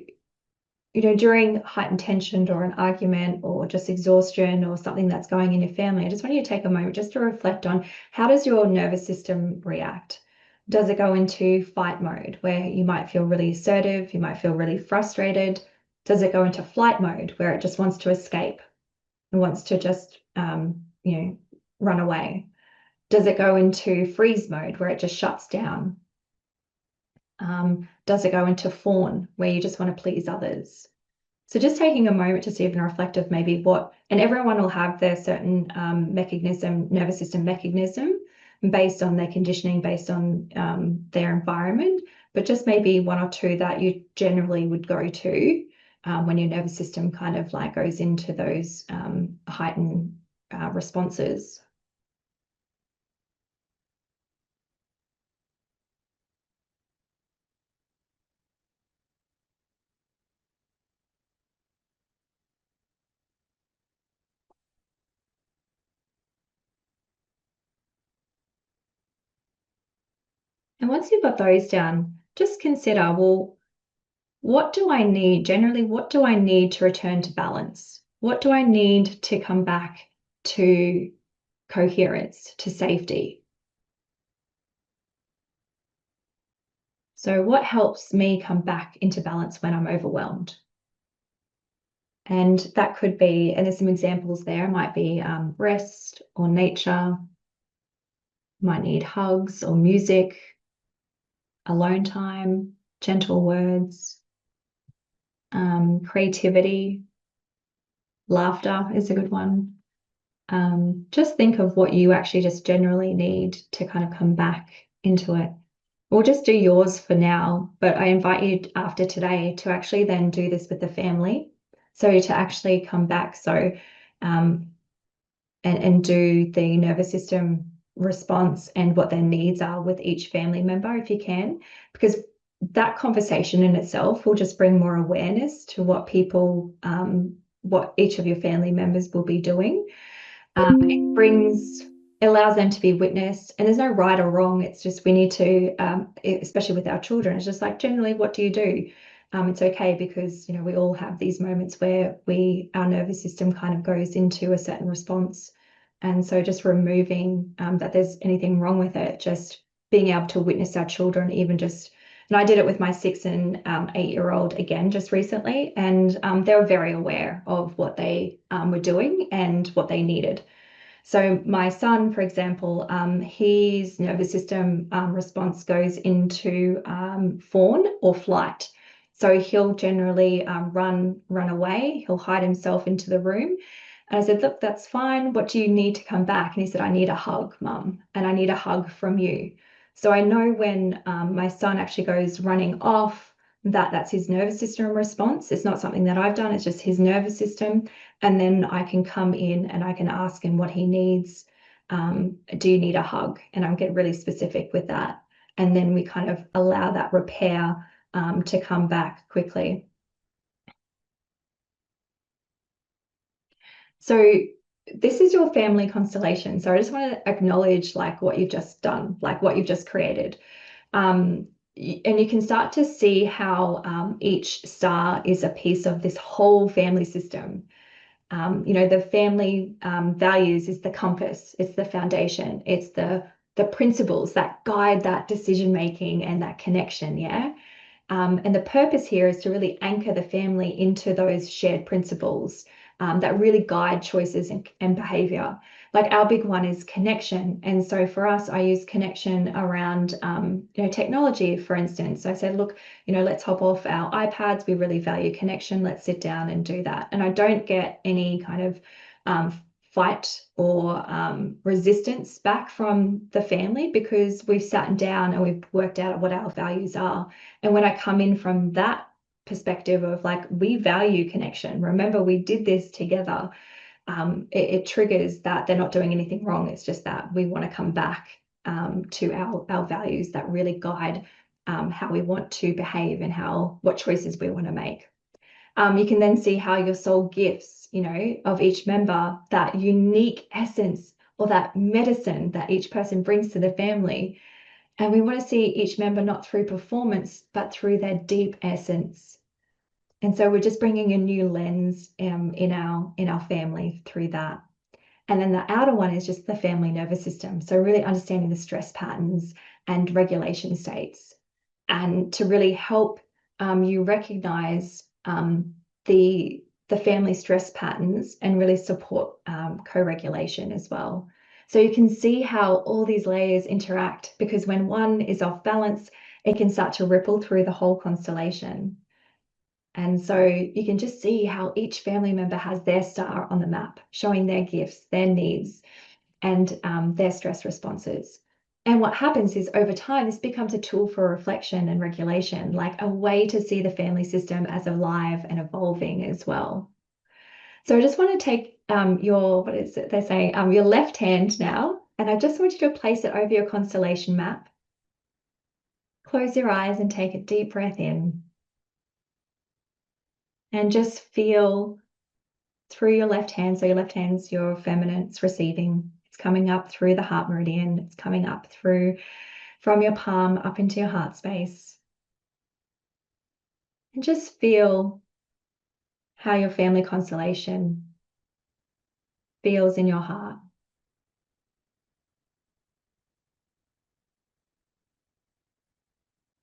during heightened tension or an argument or just exhaustion or something that's going in your family, I just want you to take a moment just to reflect on, how does your nervous system react? Does it go into fight mode where you might feel really assertive, you might feel really frustrated? Does it go into flight mode where it just wants to escape and wants to just run away? Does it go into freeze mode where it just shuts down? Does it go into fawn where you just want to please others? So just taking a moment to see if you can reflect of maybe what, and everyone will have their certain nervous system mechanism based on their conditioning, based on their environment, but just maybe one or two that you generally would go to when your nervous system kind of like goes into those heightened responses. And once you've got those down, just consider, well, what do I need? Generally, what do I need to return to balance? What do I need to come back to coherence, to safety? So what helps me come back into balance when I'm overwhelmed? And that could be, and there's some examples there, might be rest or nature, might need hugs or music, alone time, gentle words, creativity, laughter is a good one. Just think of what you actually just generally need to kind of come back into it. We'll just do yours for now, but I invite you after today to actually then do this with the family. So to actually come back, and do the nervous system response and what their needs are with each family member if you can, because that conversation in itself will just bring more awareness to what people, what each of your family members will be doing. It allows them to be witnessed, and there's no right or wrong. It's just we need to, especially with our children, it's just like generally, what do you do? It's okay because we all have these moments where our nervous system kind of goes into a certain response, and so just removing that there's anything wrong with it, just being able to witness our children, even just. And I did it with my 6 and 8-year-old again just recently, and they were very aware of what they were doing and what they needed. So my son, for example, his nervous system response goes into fawn or flight. So he'll generally run away. He'll hide himself into the room. And I said, look, that's fine. What do you need to come back? And he said, I need a hug, Mum, and I need a hug from you. So I know when my son actually goes running off, that's his nervous system response. It's not something that I've done. It's just his nervous system. And then I can come in and I can ask him what he needs. Do you need a hug? And I'll get really specific with that. And then we kind of allow that repair to come back quickly. So this is your family constellation. So I just want to acknowledge like what you've just done, like what you've just created. And you can start to see how each star is a piece of this whole family system. The family values is the compass, it's the foundation, it's the principles that guide that decision making and that connection, yeah. And the purpose here is to really anchor the family into those shared principles that really guide choices and behavior. Like our big one is connection. And so for us, I use connection around technology, for instance. I said, look, let's hop off our iPads. We really value connection. Let's sit down and do that. And I don't get any kind of fight or resistance back from the family because we've sat down and we've worked out what our values are. And when I come in from that perspective of like, we value connection, remember we did this together, it triggers that they're not doing anything wrong. It's just that we want to come back to our values that really guide how we want to behave and what choices we want to make. You can then see how your soul gifts, of each member, that unique essence or that medicine that each person brings to the family. And we want to see each member not through performance, but through their deep essence. And so we're just bringing a new lens in our family through that. And then the outer one is just the family nervous system. So really understanding the stress patterns and regulation states, and to really help you recognize the family stress patterns and really support co-regulation as well. So you can see how all these layers interact, because when one is off balance, it can start to ripple through the whole constellation. And so you can just see how each family member has their star on the map, showing their gifts, their needs, and their stress responses. And what happens is over time, this becomes a tool for reflection and regulation, like a way to see the family system as alive and evolving as well. So I just want to take what is it they say, your left hand now, and I just want you to place it over your constellation map. Close your eyes and take a deep breath in. And just feel through your left hand. So your left hand's your feminine, it's receiving. It's coming up through the heart meridian. It's coming up from your palm up into your heart space. And just feel how your family constellation feels in your heart.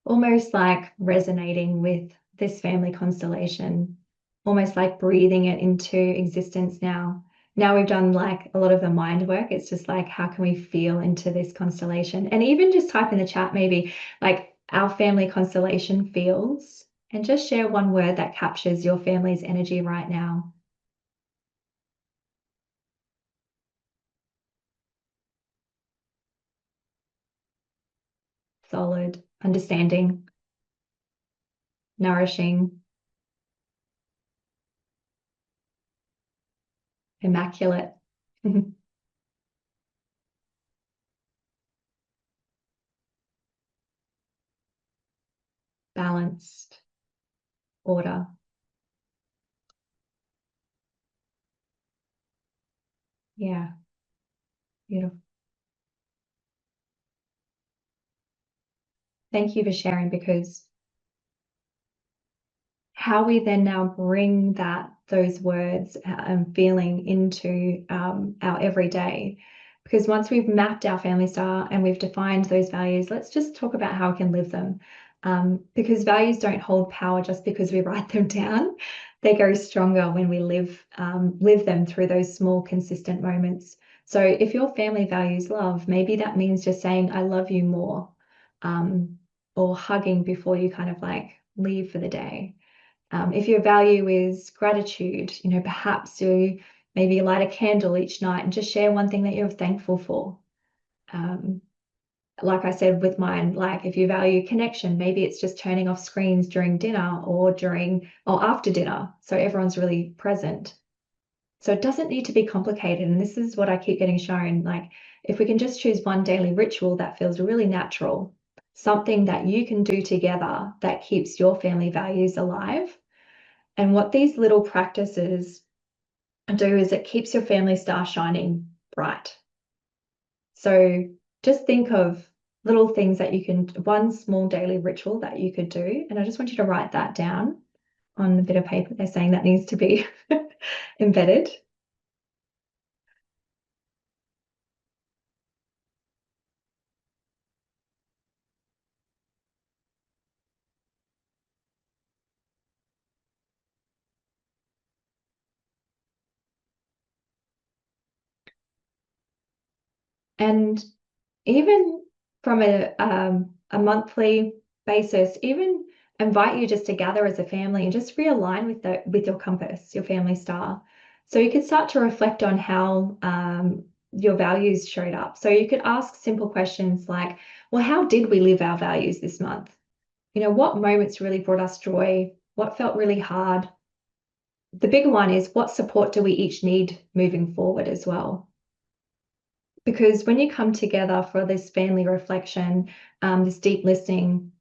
Almost like resonating with this family constellation almost like breathing it into existence now. Now we've done like a lot of the mind work. It's just like, how can we feel into this constellation? And even just type in the chat, maybe like our family constellation feels, and just share one word that captures your family's energy right now. Solid, understanding, nourishing, immaculate. Balanced, order. Yeah, beautiful. Thank you for sharing, because how we then now bring those words and feeling into our everyday. Because once we've mapped our family style and we've defined those values, let's just talk about how we can live them. Because values don't hold power just because we write them down. They grow stronger when we live them through those small, consistent moments. So if your family values love, maybe that means just saying, I love you more, or hugging before you kind of like leave for the day. If your value is gratitude, perhaps you maybe light a candle each night and just share one thing that you're thankful for. Like I said with mine, like if you value connection, maybe it's just turning off screens during dinner or after dinner, so everyone's really present. So it doesn't need to be complicated. And this is what I keep getting shown. Like if we can just choose one daily ritual that feels really natural, something that you can do together that keeps your family values alive. And what these little practices do is it keeps your family star shining bright. So just think of little things that you can, one small daily ritual that you could do. And I just want you to write that down on a bit of paper. They're saying that needs to be embedded. And even from a monthly basis, even invite you just to gather as a family and just realign with your compass, your family star. So you could start to reflect on how your values showed up. So you could ask simple questions like, well, how did we live our values this month? What moments really brought us joy? What felt really hard? The bigger one is, what support do we each need moving forward as well? Because when you come together for this family reflection, this deep listening,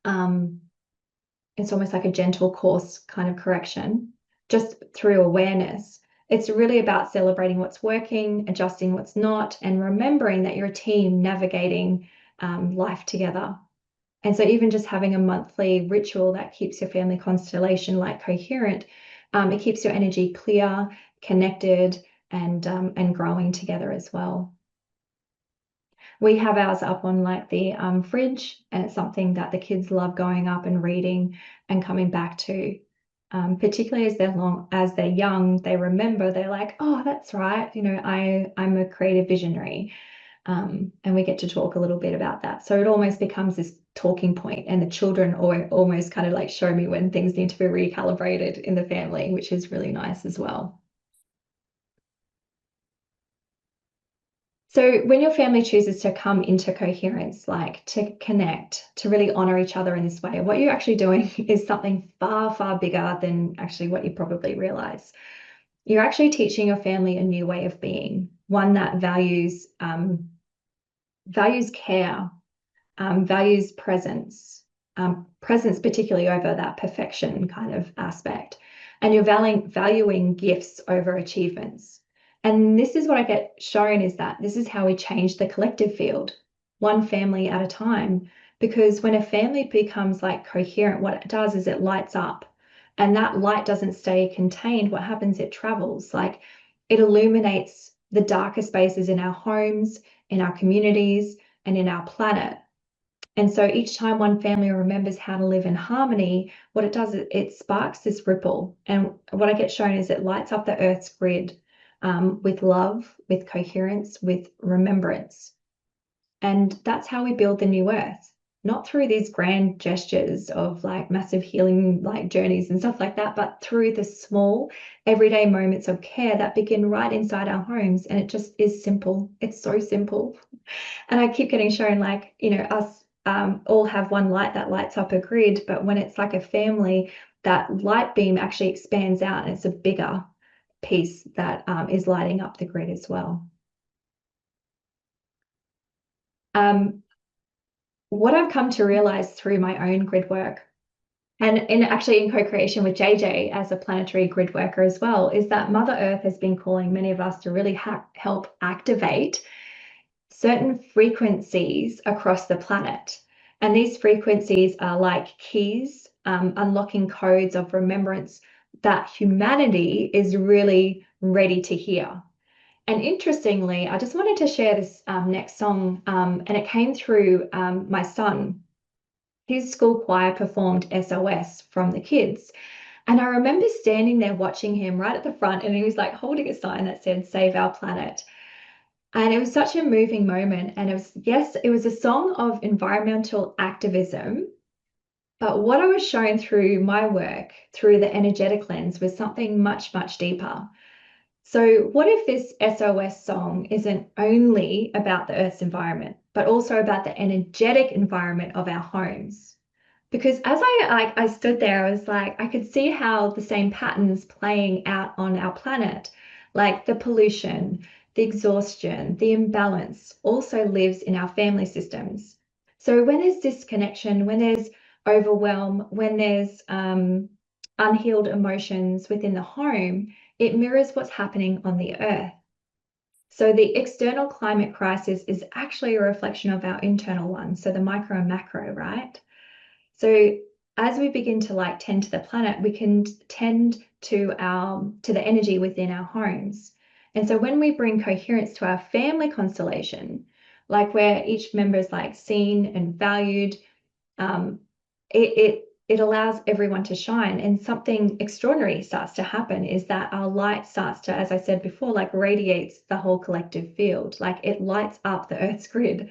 it's almost like a gentle course kind of correction, just through awareness. It's really about celebrating what's working, adjusting what's not, and remembering that you're a team navigating life together. And so even just having a monthly ritual that keeps your family constellation like coherent, it keeps your energy clear, connected, and growing together as well. We have ours up on like the fridge, and it's something that the kids love going up and reading and coming back to. Particularly as they're young, they remember, they're like, oh, that's right, I'm a creative visionary. And we get to talk a little bit about that. So it almost becomes this talking point, and the children almost kind of like show me when things need to be recalibrated in the family, which is really nice as well. So when your family chooses to come into coherence, like to connect, to really honor each other in this way, what you're actually doing is something far, far bigger than actually what you probably realize. You're actually teaching your family a new way of being, one that values care, values presence particularly over that perfection kind of aspect. And you're valuing gifts over achievements. And this is what I get shown, is that this is how we change the collective field, one family at a time. Because when a family becomes like coherent, what it does is it lights up. And that light doesn't stay contained. What happens? It travels. Like it illuminates the darker spaces in our homes, in our communities, and in our planet. And so each time one family remembers how to live in harmony, what it does is it sparks this ripple. And what I get shown is it lights up the Earth's grid with love, with coherence, with remembrance. And that's how we build the new Earth, not through these grand gestures of like massive healing like journeys and stuff like that, but through the small everyday moments of care that begin right inside our homes. And it just is simple. It's so simple. And I keep getting shown like, you know, us all have one light that lights up a grid, but when it's like a family, that light beam actually expands out and it's a bigger piece that is lighting up the grid as well. What I've come to realize through my own grid work, and actually in co-creation with JJ as a planetary grid worker as well, is that Mother Earth has been calling many of us to really help activate certain frequencies across the planet. And these frequencies are like keys, unlocking codes of remembrance that humanity is really ready to hear. And interestingly, I just wanted to share this next song, and it came through my son. His school choir performed SOS from the kids. And I remember standing there watching him right at the front, and he was like holding a sign that said, "Save our planet." And it was such a moving moment. And it was, yes, it was a song of environmental activism. But what I was shown through my work, through the energetic lens, was something much, much deeper. So what if this SOS song isn't only about the Earth's environment, but also about the energetic environment of our homes? Because as I stood there, I was like, I could see how the same patterns playing out on our planet, like the pollution, the exhaustion, the imbalance, also lives in our family systems. So when there's disconnection, when there's overwhelm, when there's unhealed emotions within the home, it mirrors what's happening on the Earth. So the external climate crisis is actually a reflection of our internal one, so the micro and macro, right? So as we begin to like tend to the planet, we can tend to the energy within our homes. And so when we bring coherence to our family constellation, like where each member is like seen and valued, it allows everyone to shine, and something extraordinary starts to happen is that our light starts to, as I said before, like radiates the whole collective field, like it lights up the Earth's grid.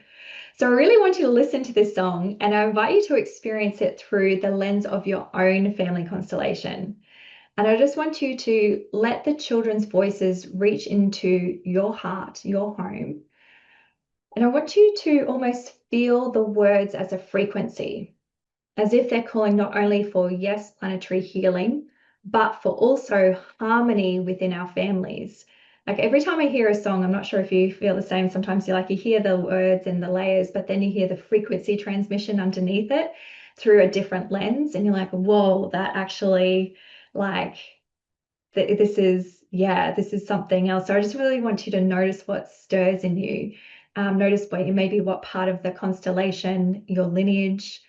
So I really want you to listen to this song, and I invite you to experience it through the lens of your own family constellation. And I just want you to let the children's voices reach into your heart, your home. And I want you to almost feel the words as a frequency, as if they're calling not only for, yes, planetary healing, but for also harmony within our families. Like every time I hear a song, I'm not sure if you feel the same. Sometimes you hear the words and the layers, but then you hear the frequency transmission underneath it through a different lens. And you're like, whoa, that actually this is something else. So I just really want you to notice what stirs in you. Notice maybe what part of the constellation, your lineage,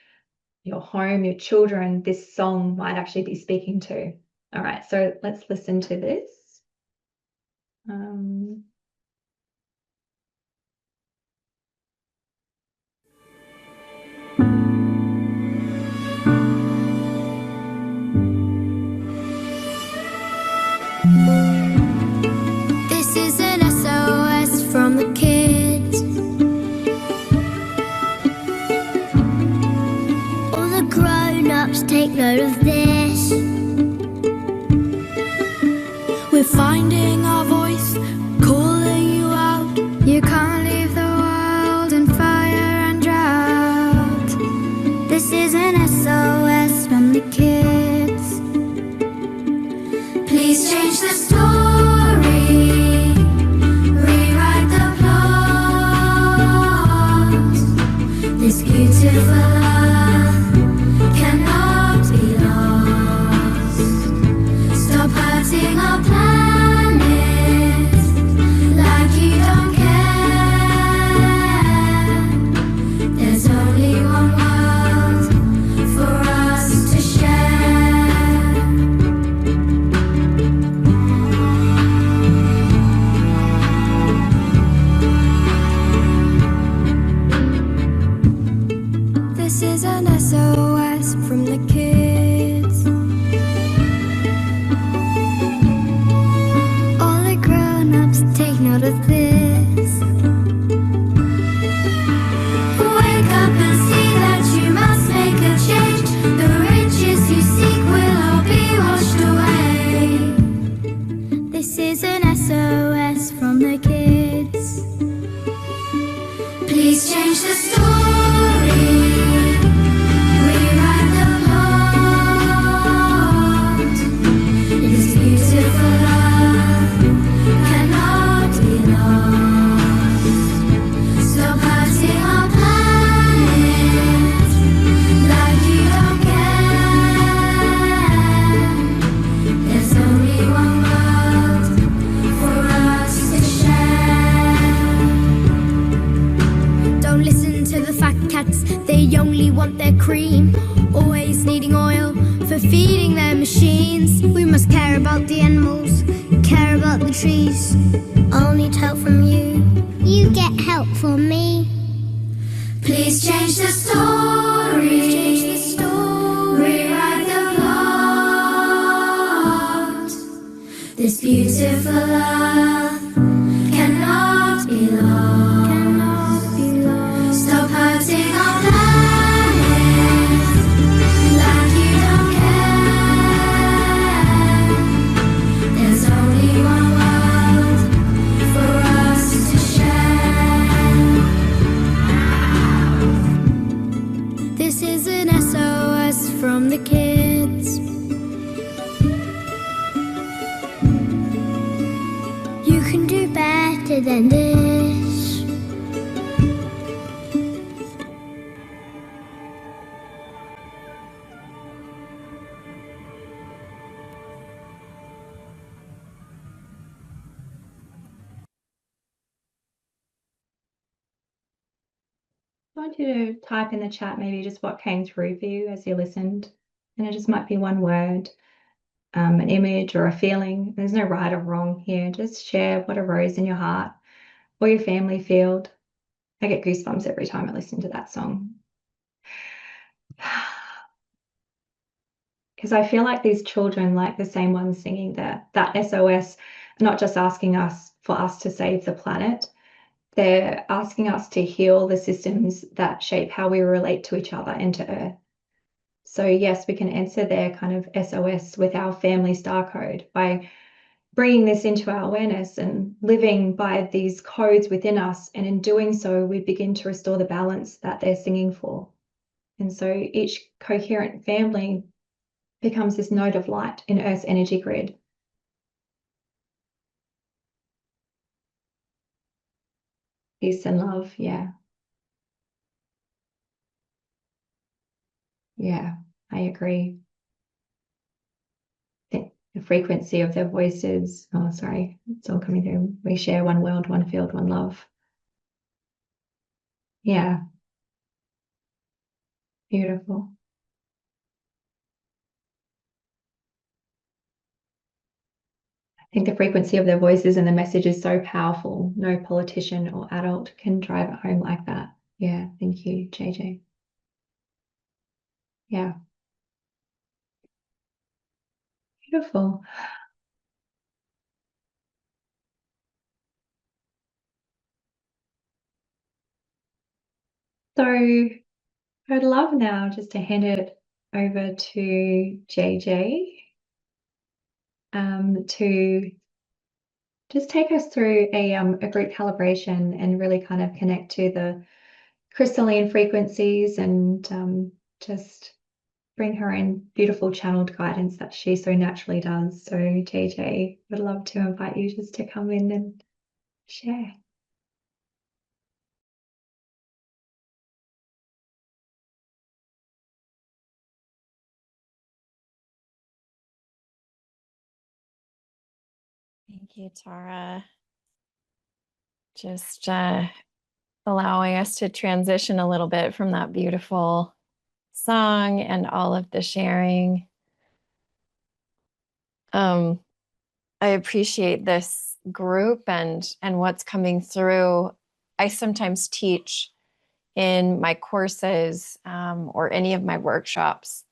your home, your children, this song might actually be speaking to. All right, so let's listen to this. This is an SOS from the kids. All the grown-ups take note of this. We're finding our voice, calling you out. You can't leave the world in fire and drought. This is an SOS from the kids. Please change the story, rewrite the plot. This beautiful love cannot be lost. Stop hurting our planet like you don't care. There's only one world for us to share. SOS from the kids. All the grown-ups take note of this. Wake up and see that you must make a change. The riches you seek will all be washed away. This is an SOS from the kids. Please change the story. Rewrite the plot. This beautiful love cannot be lost. Stop hurting our planet like you don't care. There's only one world for us to share. Don't listen to the fat cats, they only want their cream. Always needing oil for feeding their machines. We must care about the animals, care about the trees. I'll need help from you. You get help from me. Please change the story. Rewrite the plot. This beautiful love cannot be lost. Stop hurting our planet like you don't care. There's only one world for us to share. This is an SOS from the kids. You can do better than this. I want you to type in the chat maybe just what came through for you as you listened. And it just might be one word, an image or a feeling. There's no right or wrong here. Just share what arose in your heart or your family field. I get goosebumps every time I listen to that song. Because I feel like these children, like the same ones singing that SOS, are not just asking us for us to save the planet. They're asking us to heal the systems that shape how we relate to each other and to Earth. So yes, we can answer their kind of SOS with our family star code by bringing this into our awareness and living by these codes within us. And in doing so, we begin to restore the balance that they're singing for. And so each coherent family becomes this node of light in Earth's energy grid. Peace and love, yeah. Yeah, I agree. The frequency of their voices, oh, sorry, it's all coming through. We share one world, one field, one love. Yeah, beautiful. I think the frequency of their voices and the message is so powerful. No politician or adult can drive it home like that. Yeah, thank you, JJ. Yeah. Beautiful. So I'd love now just to hand it over to JJ to just take us through a group calibration and really kind of connect to the crystalline frequencies and just bring her in beautiful channeled guidance that she so naturally does. So JJ, would love to invite you just to come in and share. Thank you, Tara. Just allowing us to transition a little bit from that beautiful song and all of the sharing. I appreciate this group and what's coming through. I sometimes teach in my courses or any of my workshops,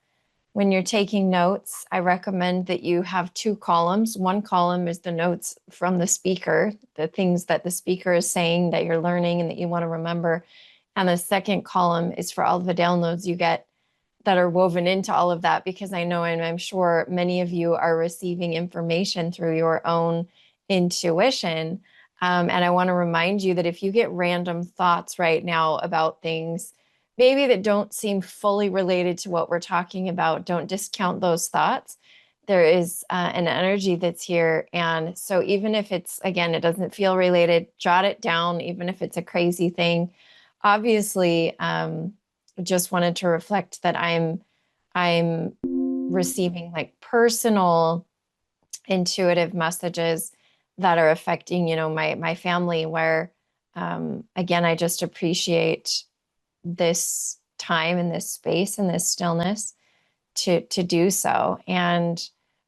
when you're taking notes, I recommend that you have 2 columns. One column is the notes from the speaker, the things that the speaker is saying that you're learning and that you want to remember. And the second column is for all the downloads you get that are woven into all of that, because I know, and I'm sure many of you are receiving information through your own intuition. And I want to remind you that if you get random thoughts right now about things, maybe that don't seem fully related to what we're talking about, don't discount those thoughts. There is an energy that's here. And so even if it's, again, it doesn't feel related, jot it down, even if it's a crazy thing. Obviously, just wanted to reflect that I'm receiving like personal intuitive messages that are affecting, my family, where again, I just appreciate this time and this space and this stillness to do so. And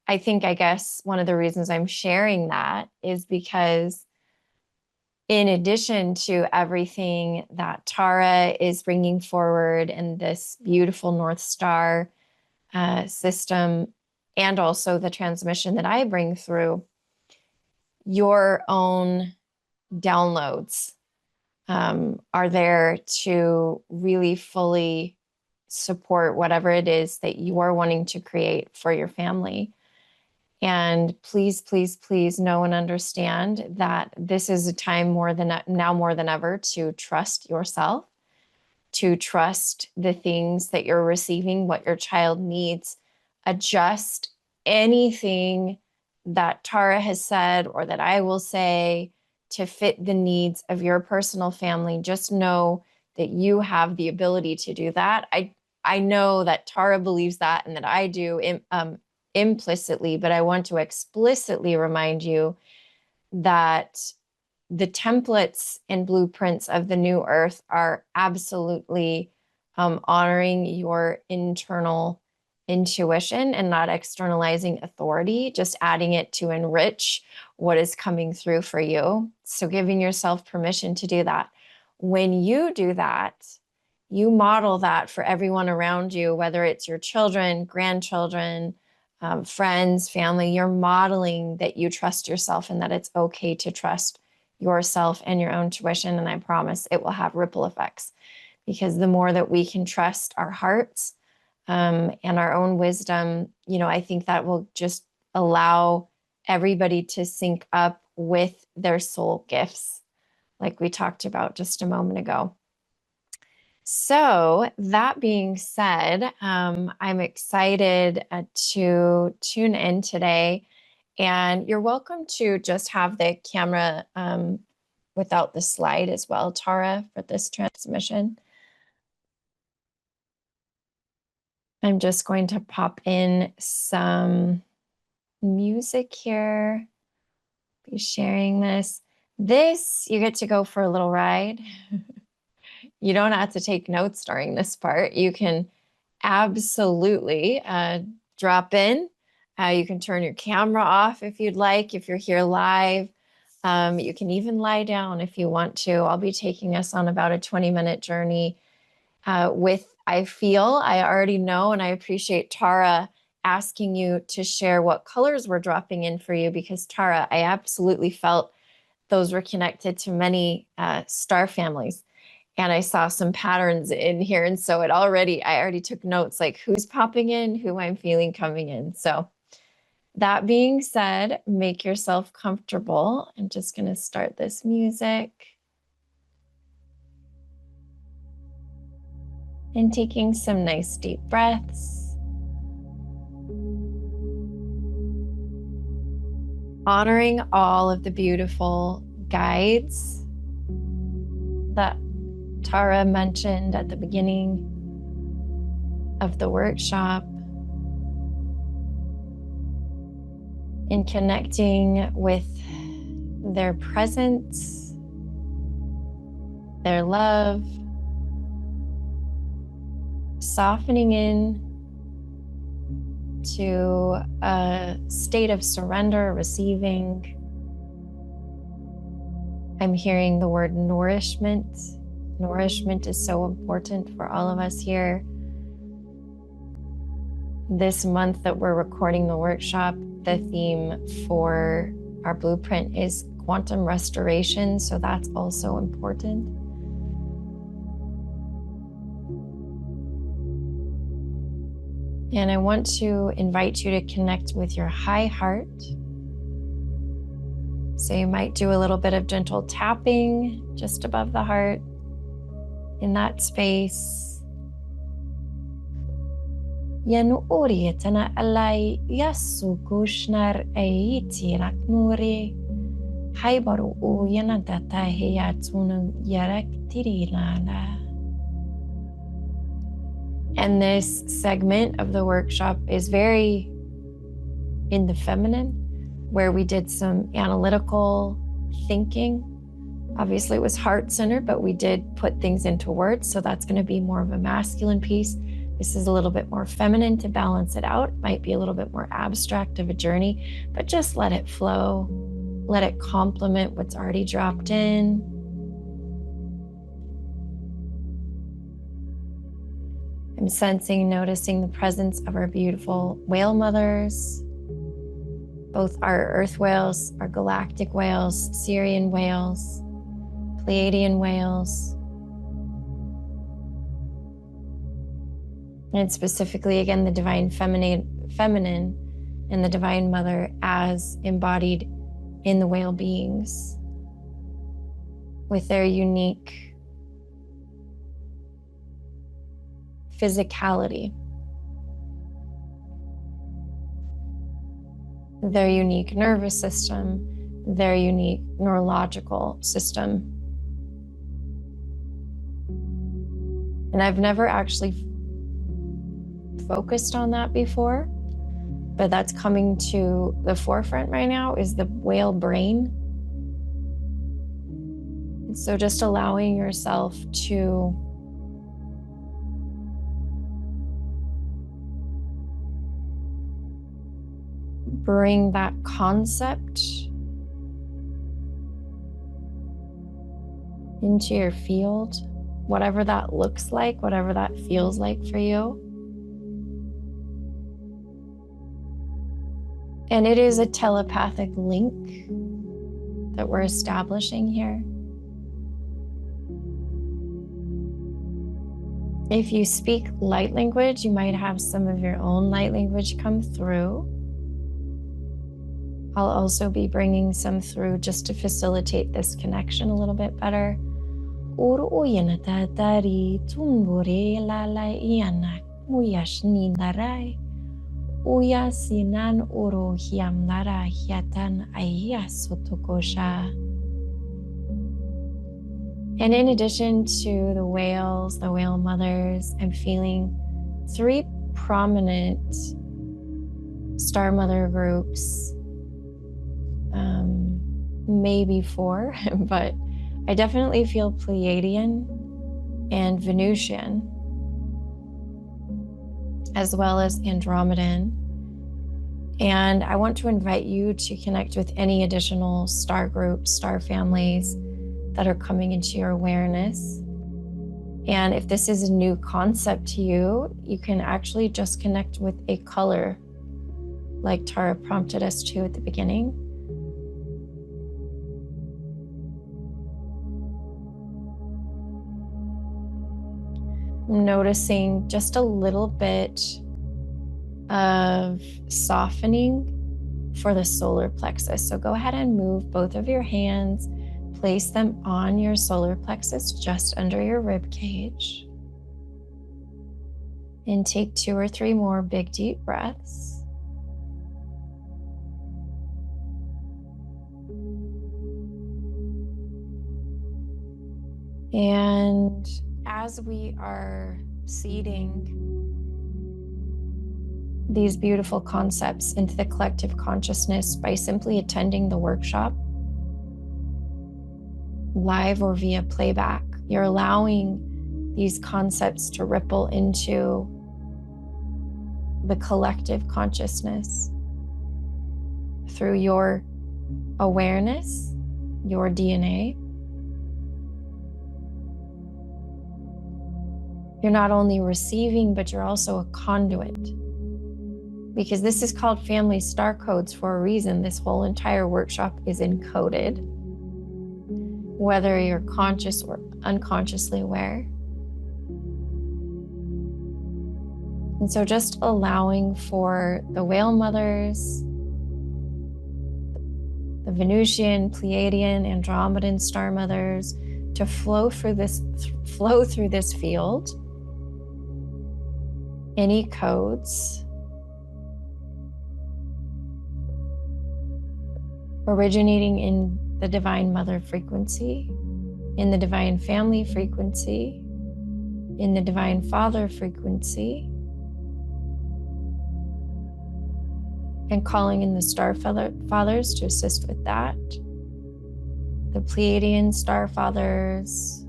I guess one of the reasons I'm sharing that is because in addition to everything that Tara is bringing forward in this beautiful North Star system, and also the transmission that I bring through, your own downloads are there to really fully support whatever it is that you are wanting to create for your family. And please, please, please know and understand that this is a time more than ever to trust yourself, to trust the things that you're receiving, what your child needs. Adjust anything that Tara has said or that I will say to fit the needs of your personal family. Just know that you have the ability to do that. I know that Tara believes that and that I do implicitly, but I want to explicitly remind you that the templates and blueprints of the new earth are absolutely honoring your internal intuition and not externalizing authority, just adding it to enrich what is coming through for you. So giving yourself permission to do that. When you do that, you model that for everyone around you, whether it's your children, grandchildren, friends, family. You're modeling that you trust yourself and that it's okay to trust yourself and your own intuition. And I promise it will have ripple effects, because the more that we can trust our hearts and our own wisdom, I think that will just allow everybody to sync up with their soul gifts, like we talked about just a moment ago. So that being said, I'm excited to tune in today, and you're welcome to just have the camera without the slide as well, Tara, for this transmission. I'm just going to pop in some music here, be sharing this. You get to go for a little ride. You don't have to take notes during this part. You can absolutely drop in. You can turn your camera off if you'd like, if you're here live. You can even lie down if you want to. I'll be taking us on about a 20-minute journey I already know, and I appreciate Tara asking you to share what colors were dropping in for you, because Tara, I absolutely felt those were connected to many star families. And I saw some patterns in here. And so I already took notes, like who's popping in, who I'm feeling coming in. So that being said, make yourself comfortable. I'm just going to start this music. And taking some nice deep breaths. Honoring all of the beautiful guides that Tara mentioned at the beginning of the workshop, and connecting with their presence, their love, softening in to a state of surrender, receiving. I'm hearing the word nourishment Nourishment is so important for all of us here. This month that we're recording the workshop, the theme for our blueprint is quantum restoration, so that's also important. And I want to invite you to connect with your high heart. So you might do a little bit of gentle tapping just above the heart in that space. Yanu orietana alai yasu kushnar eiti raknuri haibaru u yanadata heyatunu yarak tirilana. And this segment of the workshop is very in the feminine, where we did some analytical thinking. Obviously, it was heart-centered, but we did put things into words, so that's going to be more of a masculine piece. This is a little bit more feminine to balance it out. It might be a little bit more abstract of a journey, but just let it flow. Let it complement what's already dropped in. I'm sensing, noticing the presence of our beautiful whale mothers, both our earth whales, our galactic whales, Sirian whales, Pleiadian whales. And specifically, again, the divine feminine and the divine mother as embodied in the whale beings with their unique physicality, their unique nervous system, their unique neurological system. And I've never actually focused on that before, but that's coming to the forefront right now is the whale brain. And so just allowing yourself to bring that concept into your field, whatever that looks like, whatever that feels like for you. And it is a telepathic link that we're establishing here. If you speak light language, you might have some of your own light language come through. I'll also be bringing some through just to facilitate this connection a little bit better. And in addition to the whales, the whale mothers, I'm feeling 3 prominent star mother groups. Maybe 4, but I definitely feel Pleiadian and Venusian, as well as Andromedan. And I want to invite you to connect with any additional star groups, star families that are coming into your awareness. And if this is a new concept to you, you can actually just connect with a color, like Tara prompted us to at the beginning. I'm noticing just a little bit of softening for the solar plexus. So go ahead and move both of your hands, place them on your solar plexus just under your rib cage. And take 2 or 3 more big deep breaths. And as we are seeding these beautiful concepts into the collective consciousness by simply attending the workshop, live or via playback, you're allowing these concepts to ripple into the collective consciousness through your awareness, your DNA. You're not only receiving, but you're also a conduit. Because this is called family star codes for a reason. This whole entire workshop is encoded, whether you're conscious or unconsciously aware. And so just allowing for the whale mothers, the Venusian, Pleiadian, Andromedan star mothers to flow through this field. Any codes originating in the Divine Mother frequency, in the Divine Family frequency, in the Divine Father frequency, and calling in the star fathers to assist with that. The Pleiadian star fathers,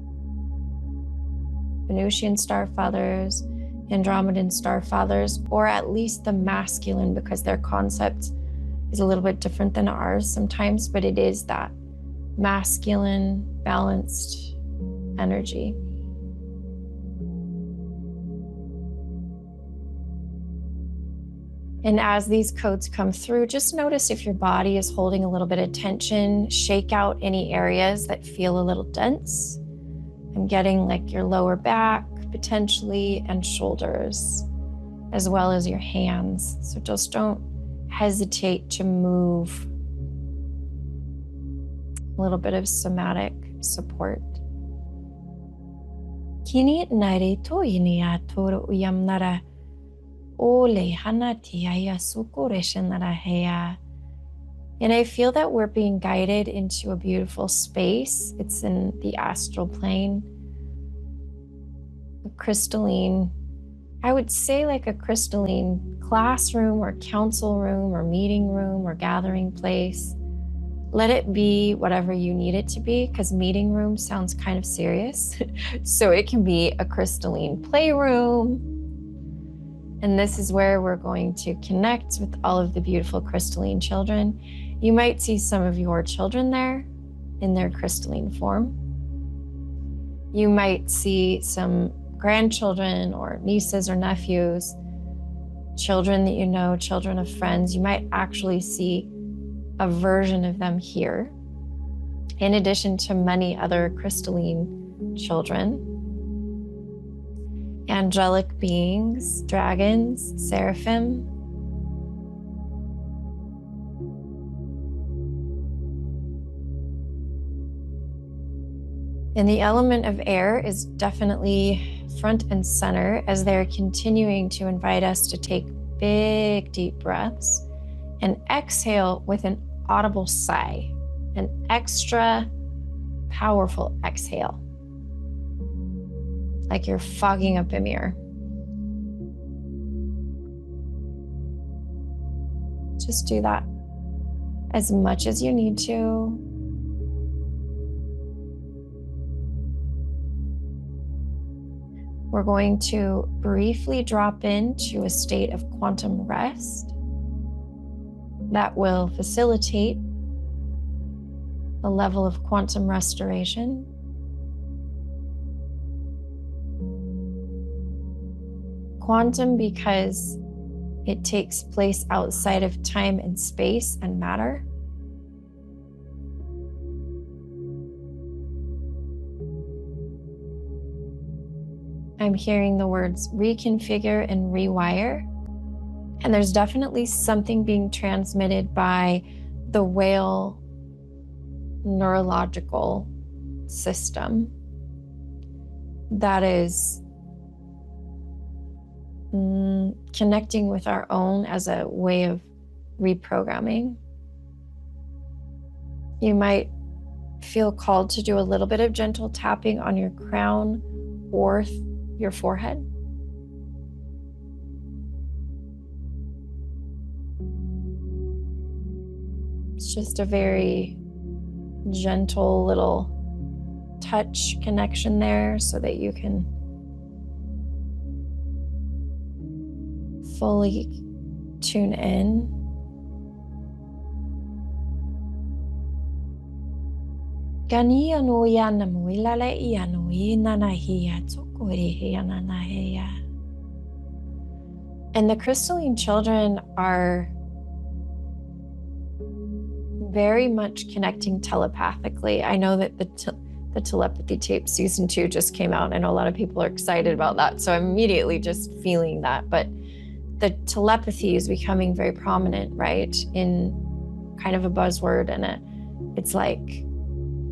Venusian star fathers, Andromedan star fathers, or at least the masculine, because their concept is a little bit different than ours sometimes, but it is that masculine, balanced energy. And as these codes come through, just notice if your body is holding a little bit of tension, shake out any areas that feel a little dense. I'm getting like your lower back potentially and shoulders, as well as your hands. So just don't hesitate to move. A little bit of somatic support. Kini nare toini a toro uyamnara. Ole hanati aya sukoreshanara heya. And I feel that we're being guided into a beautiful space. It's in the astral plane. A crystalline, I would say like a crystalline classroom or council room or meeting room or gathering place. Let it be whatever you need it to be, because meeting room sounds kind of serious. So it can be a crystalline playroom. And this is where we're going to connect with all of the beautiful crystalline children. You might see some of your children there in their crystalline form. You might see some grandchildren or nieces or nephews, children that you know, children of friends. You might actually see a version of them here, in addition to many other crystalline children. Angelic beings, dragons, seraphim. And the element of air is definitely front and center as they're continuing to invite us to take big, deep breaths and exhale with an audible sigh, an extra powerful exhale, like you're fogging up a mirror. Just do that as much as you need to. We're going to briefly drop into a state of quantum rest that will facilitate a level of quantum restoration. Quantum because it takes place outside of time and space and matter. I'm hearing the words reconfigure and rewire. And there's definitely something being transmitted by the whale neurological system that is connecting with our own as a way of reprogramming. You might feel called to do a little bit of gentle tapping on your crown or your forehead. It's just a very gentle little touch connection there so that you can fully tune in. Gani ano ya namu ilale I ano I nana hi atoko And the crystalline children are very much connecting telepathically. I know that the telepathy tape season 2 just came out. I know a lot of people are excited about that. So I'm immediately just feeling that. But the telepathy is becoming very prominent, right? In kind of a buzzword. And it's like,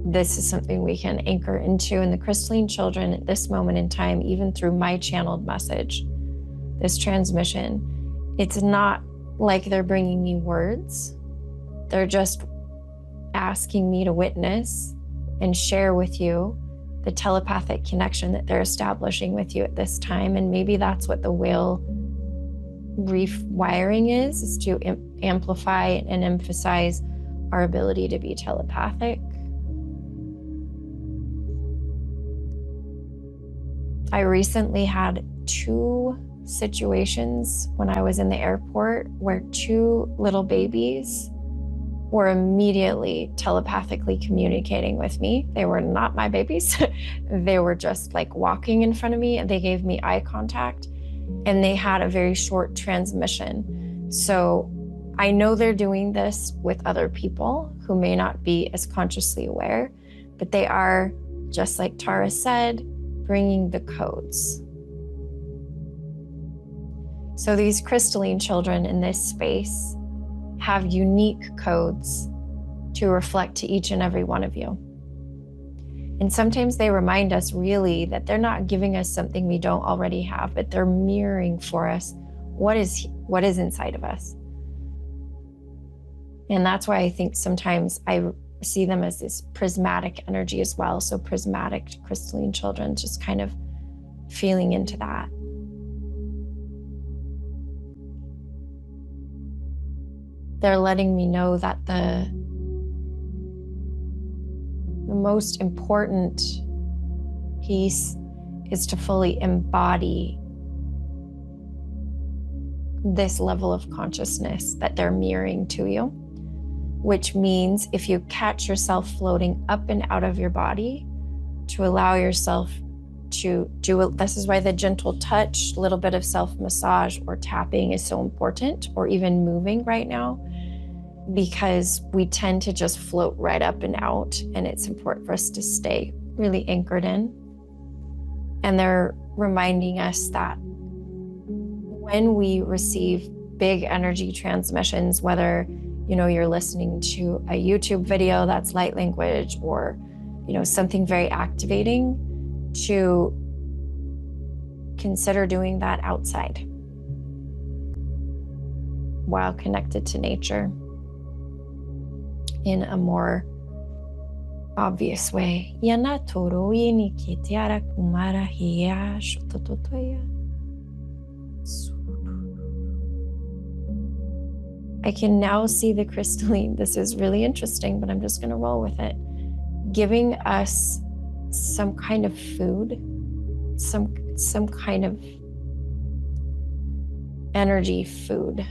this is something we can anchor into. And the crystalline children at this moment in time, even through my channeled message, this transmission, it's not like they're bringing me words. They're just asking me to witness and share with you the telepathic connection that they're establishing with you at this time. And maybe that's what the whale reef wiring is to amplify and emphasize our ability to be telepathic. I recently had 2 situations when I was in the airport where 2 little babies were immediately telepathically communicating with me. They were not my babies. They were just like walking in front of me, and they gave me eye contact, and they had a very short transmission. So I know they're doing this with other people who may not be as consciously aware, but they are, just like Tara said, bringing the codes. So these crystalline children in this space have unique codes to reflect to each and every one of you. And sometimes they remind us really that they're not giving us something we don't already have, but they're mirroring for us what is inside of us. And that's why I think sometimes I see them as this prismatic energy as well. So prismatic crystalline children, just kind of feeling into that. They're letting me know that the most important piece is to fully embody this level of consciousness that they're mirroring to you, which means if you catch yourself floating up and out of your body, to allow yourself to do it. This is why the gentle touch, a little bit of self-massage or tapping is so important, or even moving right now, because we tend to just float right up and out, and it's important for us to stay really anchored in. And they're reminding us that when we receive big energy transmissions, whether you're listening to a YouTube video that's light language, or something very activating, to consider doing that outside while connected to nature in a more obvious way. I can now see the crystalline. This is really interesting, but I'm just going to roll with it. Giving us some kind of food, some kind of energy food,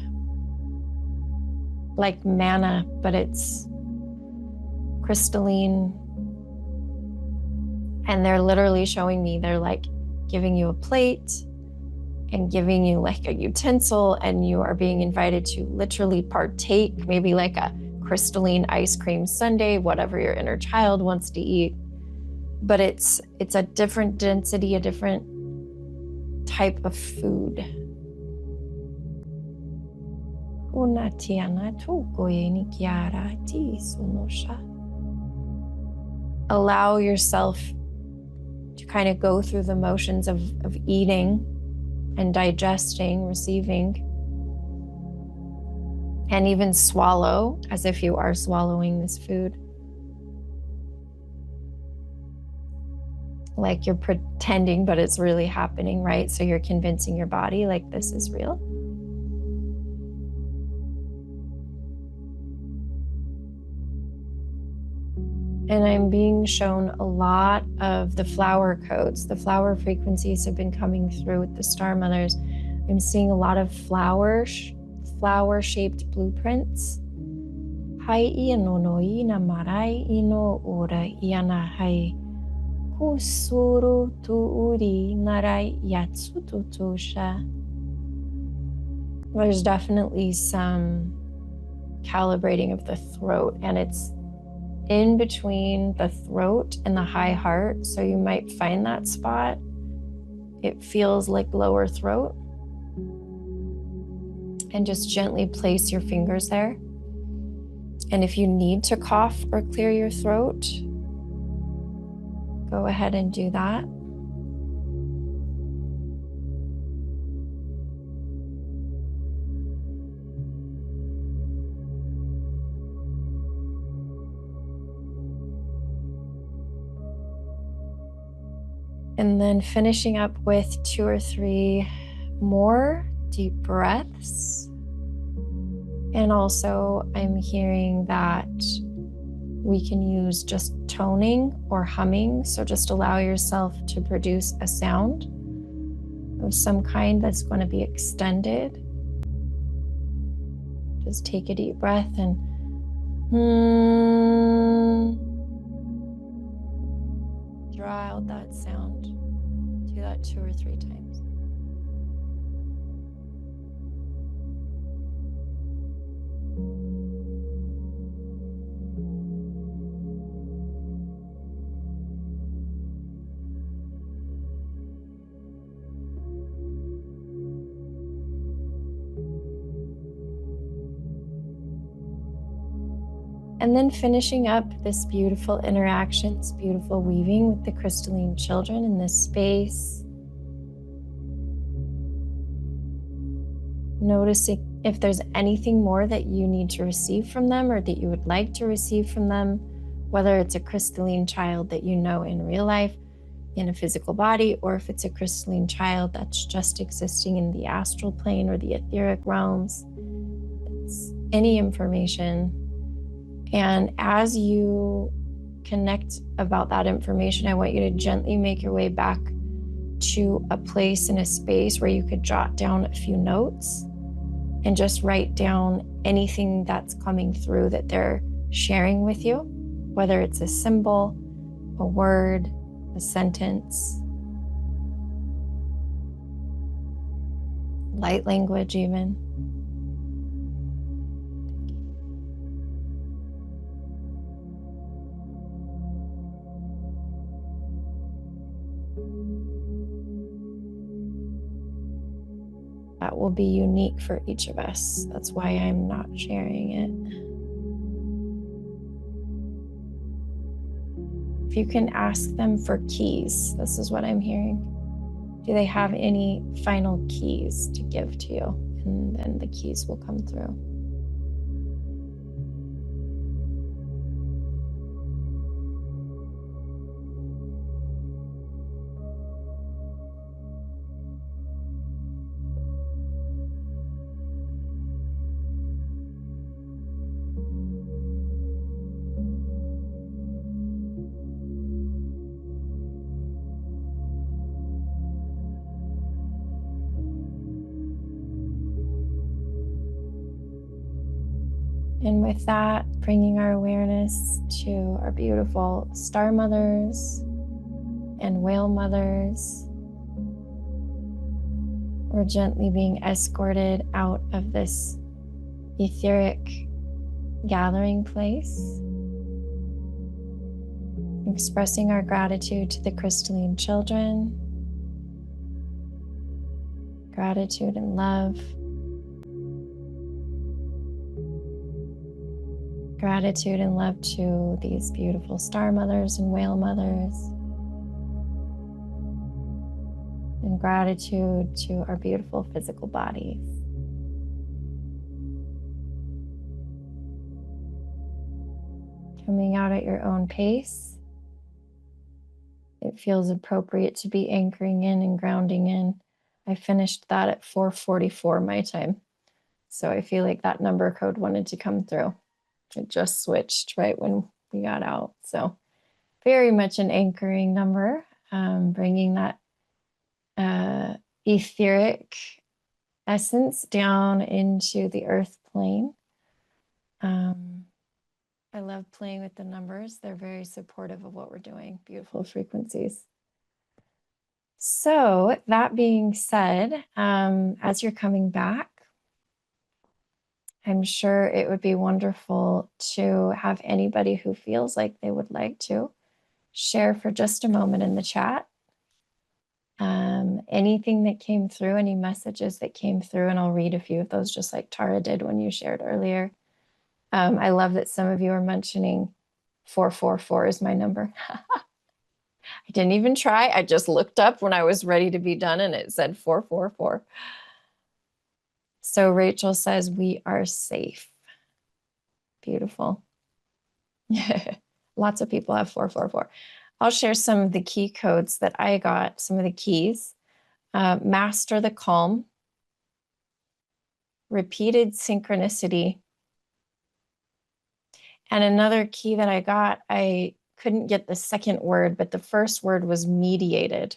like manna, but it's crystalline. And they're literally showing me, they're like giving you a plate and giving you like a utensil, and you are being invited to literally partake, maybe like a crystalline ice cream sundae, whatever your inner child wants to eat. But it's a different density, a different type of food. Allow yourself to kind of go through the motions of eating and digesting, receiving, and even swallow as if you are swallowing this food. Like you're pretending, but it's really happening, right? So you're convincing your body like this is real. And I'm being shown a lot of the flower codes. The flower frequencies have been coming through with the Star Mothers. I'm seeing a lot of flower-shaped blueprints. Hai ia no no ina marai ino ora iana hai Usuru tuuri narai yatsututusha. There's definitely some calibrating of the throat, and it's in between the throat and the high heart. So you might find that spot. It feels like lower throat. And just gently place your fingers there. And if you need to cough or clear your throat, go ahead and do that. And then finishing up with 2 or 3 more deep breaths. And also, I'm hearing that we can use just toning or humming. So just allow yourself to produce a sound of some kind that's going to be extended. Just take a deep breath and draw out that sound. Do that 2 or 3 times. And then finishing up this beautiful interaction, this beautiful weaving with the crystalline children in this space. Noticing if there's anything more that you need to receive from them or that you would like to receive from them, whether it's a crystalline child that you know in real life, in a physical body, or if it's a crystalline child that's just existing in the astral plane or the etheric realms. It's any information. And as you connect about that information, I want you to gently make your way back to a place in a space where you could jot down a few notes and just write down anything that's coming through that they're sharing with you, whether it's a symbol, a word, a sentence, light language even. That will be unique for each of us. That's why I'm not sharing it. If you can ask them for keys, this is what I'm hearing. Do they have any final keys to give to you? And then the keys will come through. And with that, bringing our awareness to our beautiful star mothers and whale mothers. We're gently being escorted out of this etheric gathering place, expressing our gratitude to the crystalline children, gratitude and love. Gratitude and love to these beautiful star mothers and whale mothers. And gratitude to our beautiful physical bodies. Coming out at your own pace. It feels appropriate to be anchoring in and grounding in. I finished that at 4:44 my time. So I feel like that number code wanted to come through. It just switched right when we got out. So very much an anchoring number, bringing that etheric essence down into the earth plane. I love playing with the numbers. They're very supportive of what we're doing. Beautiful frequencies. So that being said, as you're coming back, I'm sure it would be wonderful to have anybody who feels like they would like to share for just a moment in the chat. Anything that came through, any messages that came through, and I'll read a few of those just like Tara did when you shared earlier. I love that some of you are mentioning 444 is my number. I didn't even try. I just looked up when I was ready to be done and it said 444. So Rachel says, we are safe. Beautiful. Lots of people have 444. I'll share some of the key codes that I got, some of the keys. Master the calm, repeated synchronicity. And another key that I got, I couldn't get the second word, but the first word was mediated.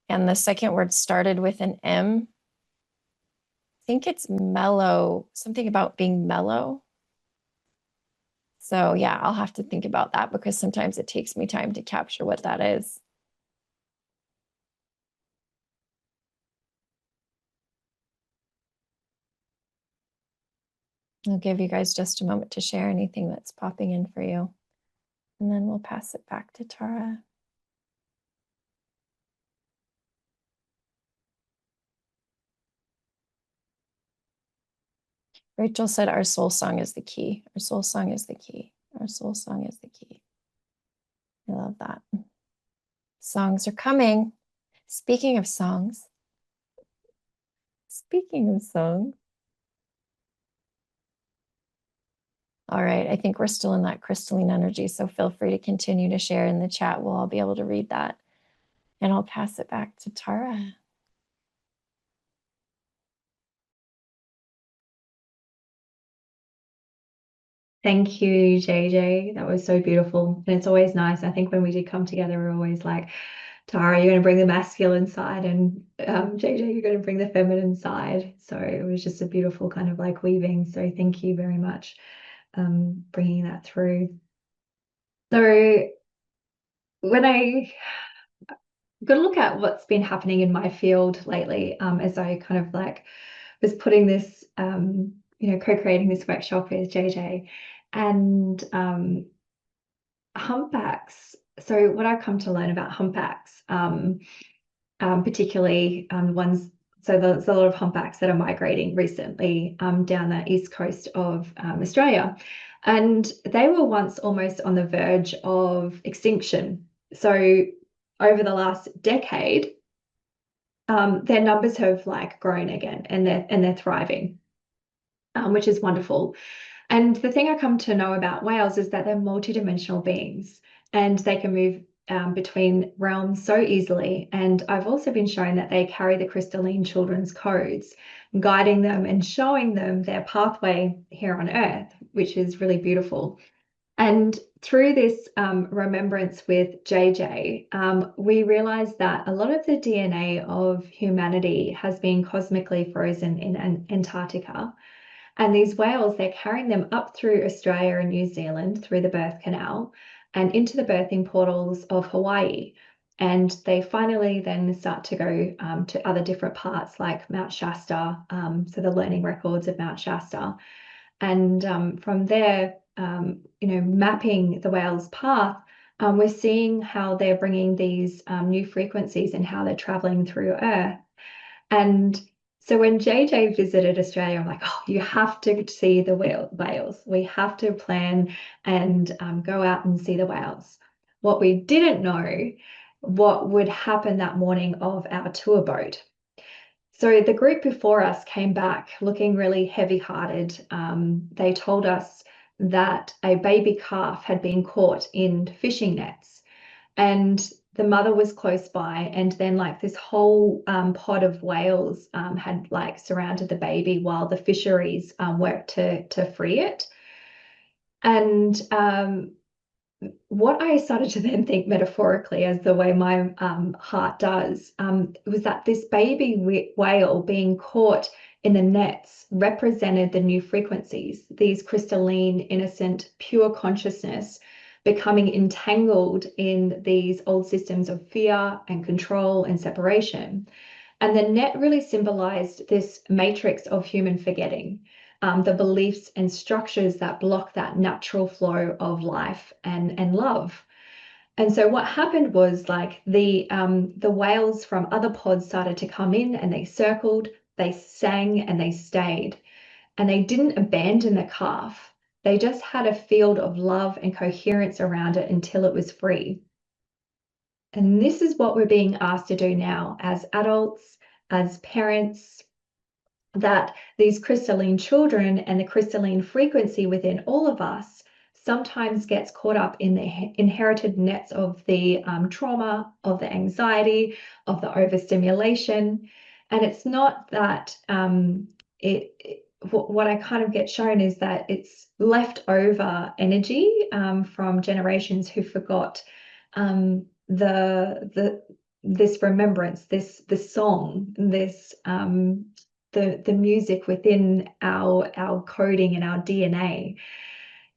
And the second word started with an M. I think it's mellow, something about being mellow. So yeah, I'll have to think about that because sometimes it takes me time to capture what that is. I'll give you guys just a moment to share anything that's popping in for you. And then we'll pass it back to Tara. Rachel said, our soul song is the key. Our soul song is the key. Our soul song is the key. I love that. Songs are coming. Speaking of songs. Speaking of songs. All right, I think we're still in that crystalline energy, so feel free to continue to share in the chat. We'll all be able to read that. And I'll pass it back to Tara. Thank you, JJ. That was so beautiful. And it's always nice. I think when we did come together, we're always like, Tara, you're going to bring the masculine side, and JJ, you're going to bring the feminine side. So it was just a beautiful kind of like weaving. So thank you very much, bringing that through. So when I got to look at what's been happening in my field lately, as I kind of like was putting this, co-creating this workshop with JJ, and humpbacks. So what I've come to learn about humpbacks, particularly ones, so there's a lot of humpbacks that are migrating recently down the east coast of Australia, and they were once almost on the verge of extinction. So over the last decade, their numbers have like grown again, and they're thriving, which is wonderful. And the thing I come to know about whales is that they're multidimensional beings, and they can move between realms so easily. And I've also been shown that they carry the crystalline children's codes, guiding them and showing them their pathway here on Earth, which is really beautiful. And through this remembrance with JJ, we realized that a lot of the DNA of humanity has been cosmically frozen in Antarctica. And these whales, they're carrying them up through Australia and New Zealand through the birth canal and into the birthing portals of Hawaii. And they finally then start to go to other different parts like Mount Shasta, so the learning records of Mount Shasta. And from there, mapping the whale's path, we're seeing how they're bringing these new frequencies and how they're traveling through Earth. And so when JJ visited Australia, I'm like, oh, you have to see the whales. We have to plan and go out and see the whales. What we didn't know, what would happen that morning of our tour boat. So the group before us came back looking really heavy-hearted. They told us that a baby calf had been caught in fishing nets, and the mother was close by, and then like this whole pod of whales had like surrounded the baby while the fisheries worked to free it. And what I started to then think metaphorically, as the way my heart does, was that this baby whale being caught in the nets represented the new frequencies, these crystalline, innocent, pure consciousness becoming entangled in these old systems of fear and control and separation. And the net really symbolized this matrix of human forgetting, the beliefs and structures that block that natural flow of life and love. And so what happened was, like, the whales from other pods started to come in, and they circled, they sang, and they stayed. And they didn't abandon the calf. They just had a field of love and coherence around it until it was free. And this is what we're being asked to do now as adults, as parents, that these crystalline children and the crystalline frequency within all of us sometimes gets caught up in the inherited nets of the trauma, of the anxiety, of the overstimulation. And it's not that what I kind of get shown is that it's leftover energy from generations who forgot this remembrance, this song, this the music within our coding and our DNA.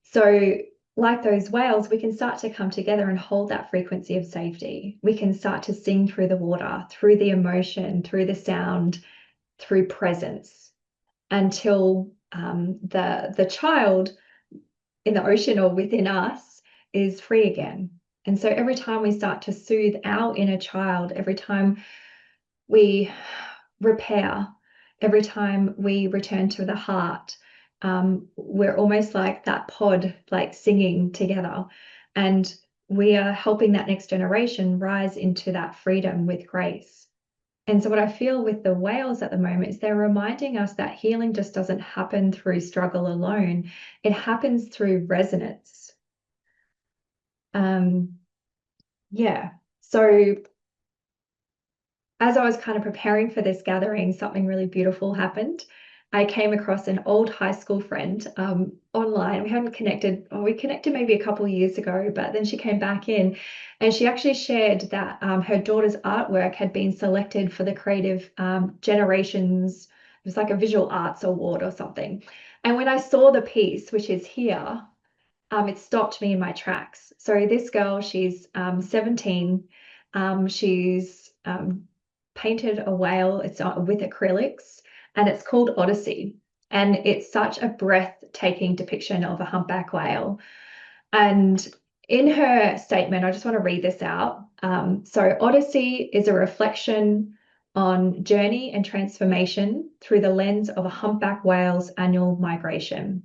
So, like those whales, we can start to come together and hold that frequency of safety. We can start to sing through the water, through the emotion, through the sound, through presence, until the child in the ocean or within us is free again. And so every time we start to soothe our inner child, every time we repair, every time we return to the heart, we're almost like that pod, like singing together. And we are helping that next generation rise into that freedom with grace. And so what I feel with the whales at the moment is they're reminding us that healing just doesn't happen through struggle alone. It happens through resonance. Yeah. So as I was kind of preparing for this gathering, something really beautiful happened. I came across an old high school friend online. We hadn't connected, or we connected maybe a couple of years ago, but then she came back in and she actually shared that her daughter's artwork had been selected for the Creative Generations. It was like a visual arts award or something. And when I saw the piece, which is here, it stopped me in my tracks. So this girl, she's 17. She's painted a whale. It's with acrylics, and it's called Odyssey. And it's such a breathtaking depiction of a humpback whale. And in her statement, I just want to read this out. So Odyssey is a reflection on journey and transformation through the lens of a humpback whale's annual migration,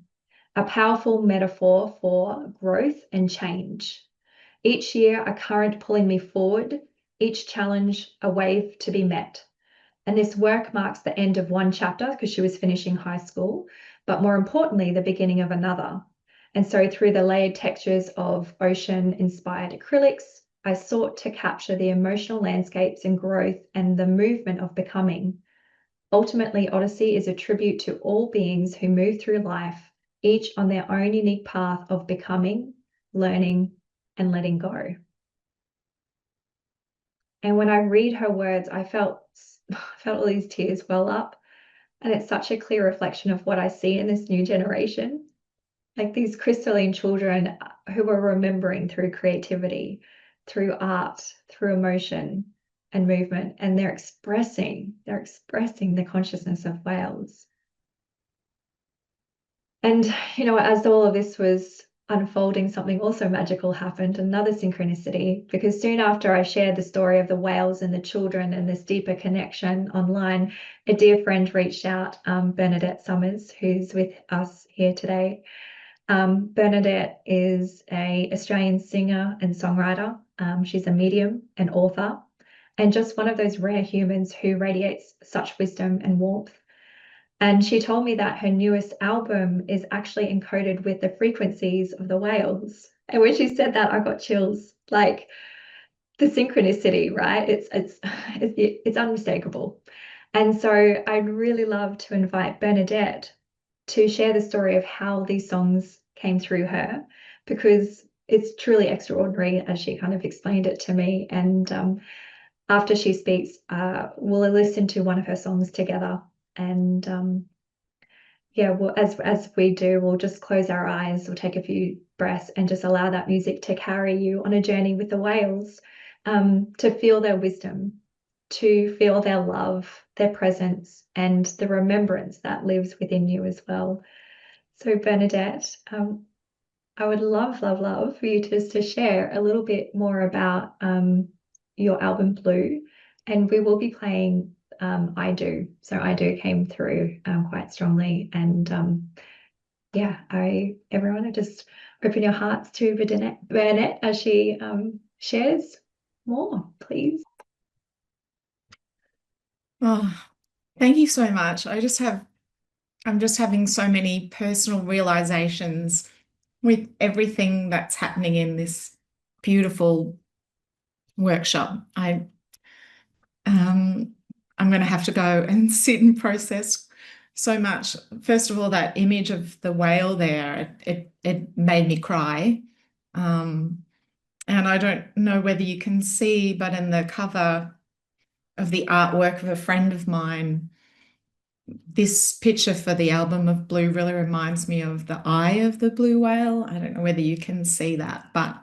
a powerful metaphor for growth and change. Each year, a current pulling me forward, each challenge a wave to be met. And this work marks the end of one chapter because she was finishing high school, but more importantly, the beginning of another. And so through the layered textures of ocean-inspired acrylics, I sought to capture the emotional landscapes and growth and the movement of becoming. Ultimately, Odyssey is a tribute to all beings who move through life, each on their own unique path of becoming, learning, and letting go. And when I read her words, I felt all these tears well up. And it's such a clear reflection of what I see in this new generation. Like these crystalline children who are remembering through creativity, through art, through emotion and movement. And they're expressing the consciousness of whales. And, you know, as all of this was unfolding, something also magical happened, another synchronicity, because soon after I shared the story of the whales and the children and this deeper connection online, a dear friend reached out, Bernadette Summers, who's with us here today. Bernadette is an Australian singer and songwriter. She's a medium and author, and just one of those rare humans who radiates such wisdom and warmth. And she told me that her newest album is actually encoded with the frequencies of the whales. And when she said that, I got chills. Like the synchronicity, right? It's unmistakable. And so I'd really love to invite Bernadette to share the story of how these songs came through her, because it's truly extraordinary as she kind of explained it to me. And after she speaks, we'll listen to one of her songs together. And yeah, well, as we do, we'll just close our eyes or take a few breaths and just allow that music to carry you on a journey with the whales, to feel their wisdom, to feel their love, their presence, and the remembrance that lives within you as well. So Bernadette, I would love, love, love for you just to share a little bit more about your album Blue, and we will be playing I Do. So I Do came through quite strongly, and yeah, everyone just open your hearts to Bernadette as she shares more, please. Oh, thank you so much. I'm just having so many personal realizations with everything that's happening in this beautiful workshop. I'm going to have to go and sit and process so much. First of all, that image of the whale there, it made me cry. And I don't know whether you can see, but in the cover of the artwork of a friend of mine, this picture for the album of Blue really reminds me of the eye of the blue whale. I don't know whether you can see that, but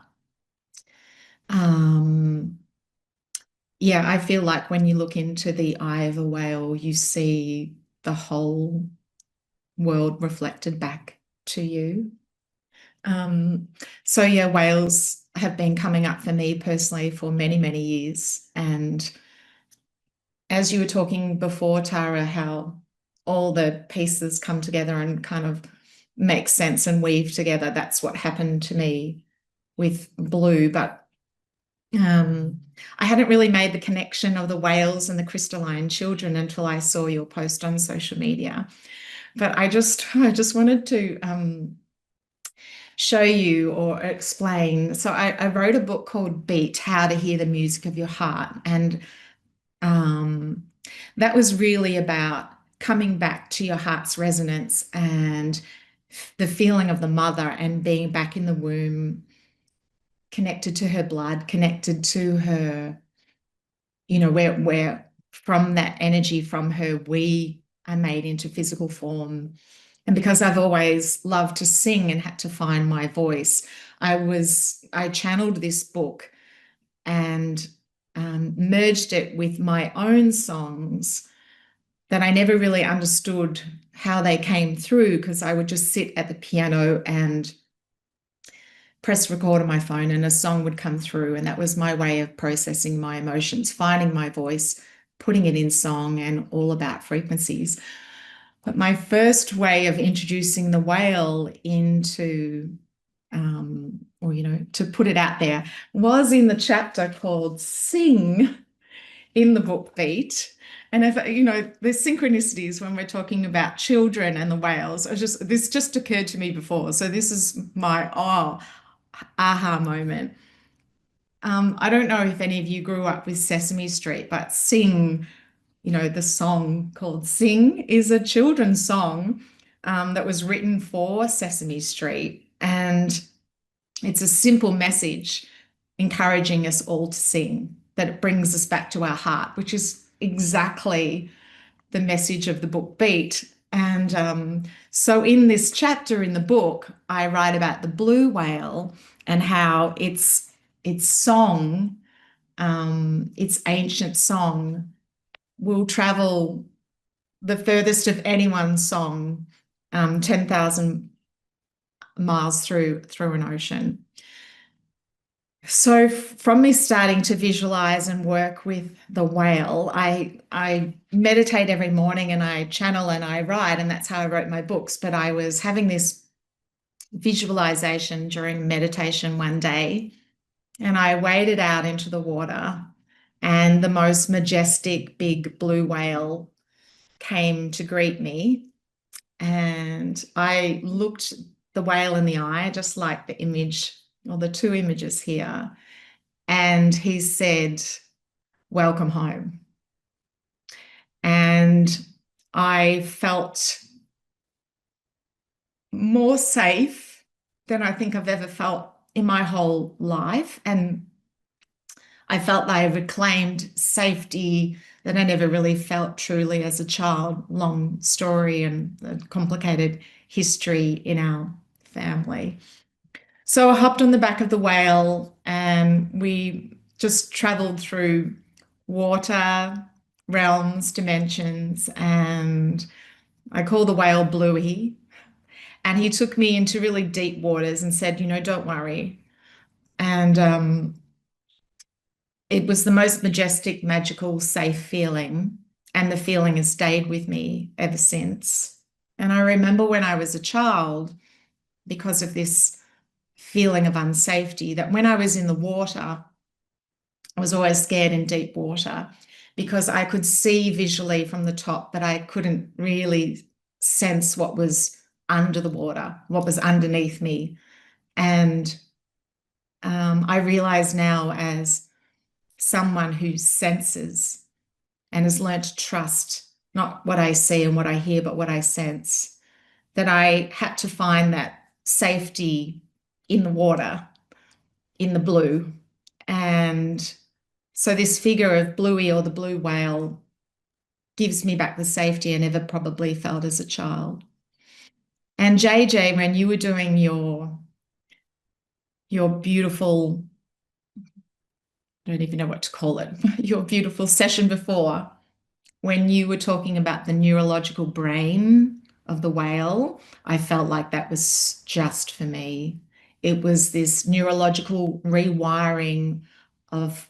yeah, I feel like when you look into the eye of a whale, you see the whole world reflected back to you. So yeah, whales have been coming up for me personally for many, many years. And as you were talking before, Tara, how all the pieces come together and kind of make sense and weave together, that's what happened to me with Blue. But I hadn't really made the connection of the whales and the crystalline children until I saw your post on social media. But I just wanted to show you or explain. So I wrote a book called Beat, How to Hear the Music of Your Heart. And that was really about coming back to your heart's resonance and the feeling of the mother and being back in the womb, connected to her blood, connected to her, you know, where from that energy from her, we are made into physical form. And because I've always loved to sing and had to find my voice, I channeled this book and merged it with my own songs that I never really understood how they came through, because I would just sit at the piano and press record on my phone and a song would come through, and that was my way of processing my emotions, finding my voice, putting it in song, and all about frequencies. But my first way of introducing the whale into, or, you know, to put it out there, was in the chapter called Sing in the book Beat. And if, you know, there's synchronicities when we're talking about children and the whales. This just occurred to me before. So this is my aha moment. I don't know if any of you grew up with Sesame Street, but Sing, you know, the song called Sing is a children's song that was written for Sesame Street. And it's a simple message encouraging us all to sing, that it brings us back to our heart, which is exactly the message of the book Beat. And so in this chapter in the book, I write about the blue whale and how its song, its ancient song, will travel the furthest of anyone's song, 10,000 miles through an ocean. So from me starting to visualize and work with the whale, I meditate every morning and I channel and I write, and that's how I wrote my books. But I was having this visualization during meditation one day, and I waded out into the water, and the most majestic big blue whale came to greet me. And I looked the whale in the eye, just like the image, or the two images here, and he said, "Welcome home." And I felt more safe than I think I've ever felt in my whole life. And I felt that I reclaimed safety that I never really felt truly as a child. Long story and a complicated history in our family. So I hopped on the back of the whale and we just traveled through water, realms, dimensions, and I call the whale Bluey. And he took me into really deep waters and said, don't worry. And it was the most majestic, magical, safe feeling. And the feeling has stayed with me ever since. And I remember when I was a child, because of this feeling of unsafety, that when I was in the water, I was always scared in deep water because I could see visually from the top, but I couldn't really sense what was under the water, what was underneath me. And I realize now, as someone who senses and has learned to trust not what I see and what I hear, but what I sense, that I had to find that safety in the water, in the blue. And so this figure of Bluey, or the blue whale, gives me back the safety I never probably felt as a child. And JJ, when you were doing your beautiful, I don't even know what to call it, your beautiful session before, when you were talking about the neurological brain of the whale, I felt like that was just for me. It was this neurological rewiring of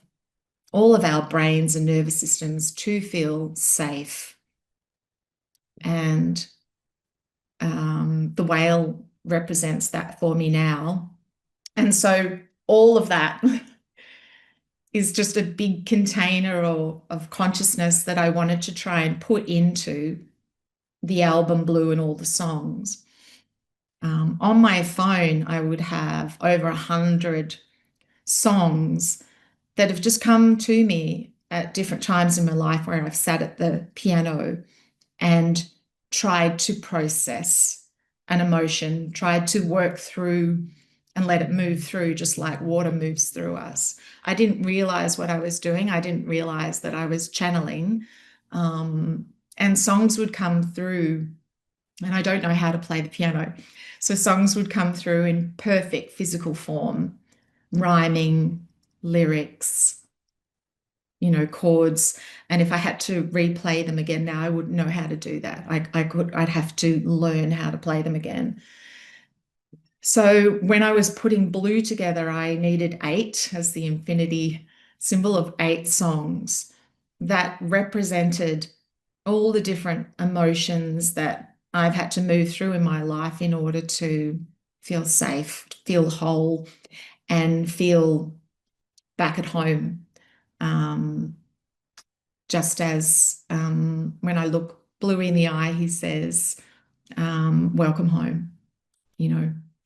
all of our brains and nervous systems to feel safe. And the whale represents that for me now. And so all of that is just a big container of consciousness that I wanted to try and put into the album Blue and all the songs. On my phone, I would have over 100 songs that have just come to me at different times in my life where I've sat at the piano and tried to process an emotion, tried to work through and let it move through, just like water moves through us. I didn't realize what I was doing. I didn't realize that I was channeling. And songs would come through, and I don't know how to play the piano. So songs would come through in perfect physical form, rhyming, lyrics, chords. And if I had to replay them again now, I wouldn't know how to do that. I'd have to learn how to play them again. So when I was putting Blue together, I needed 8 as the infinity symbol of 8 songs that represented all the different emotions that I've had to move through in my life in order to feel safe, feel whole, and feel back at home. Just as when I look Bluey in the eye, he says, welcome home.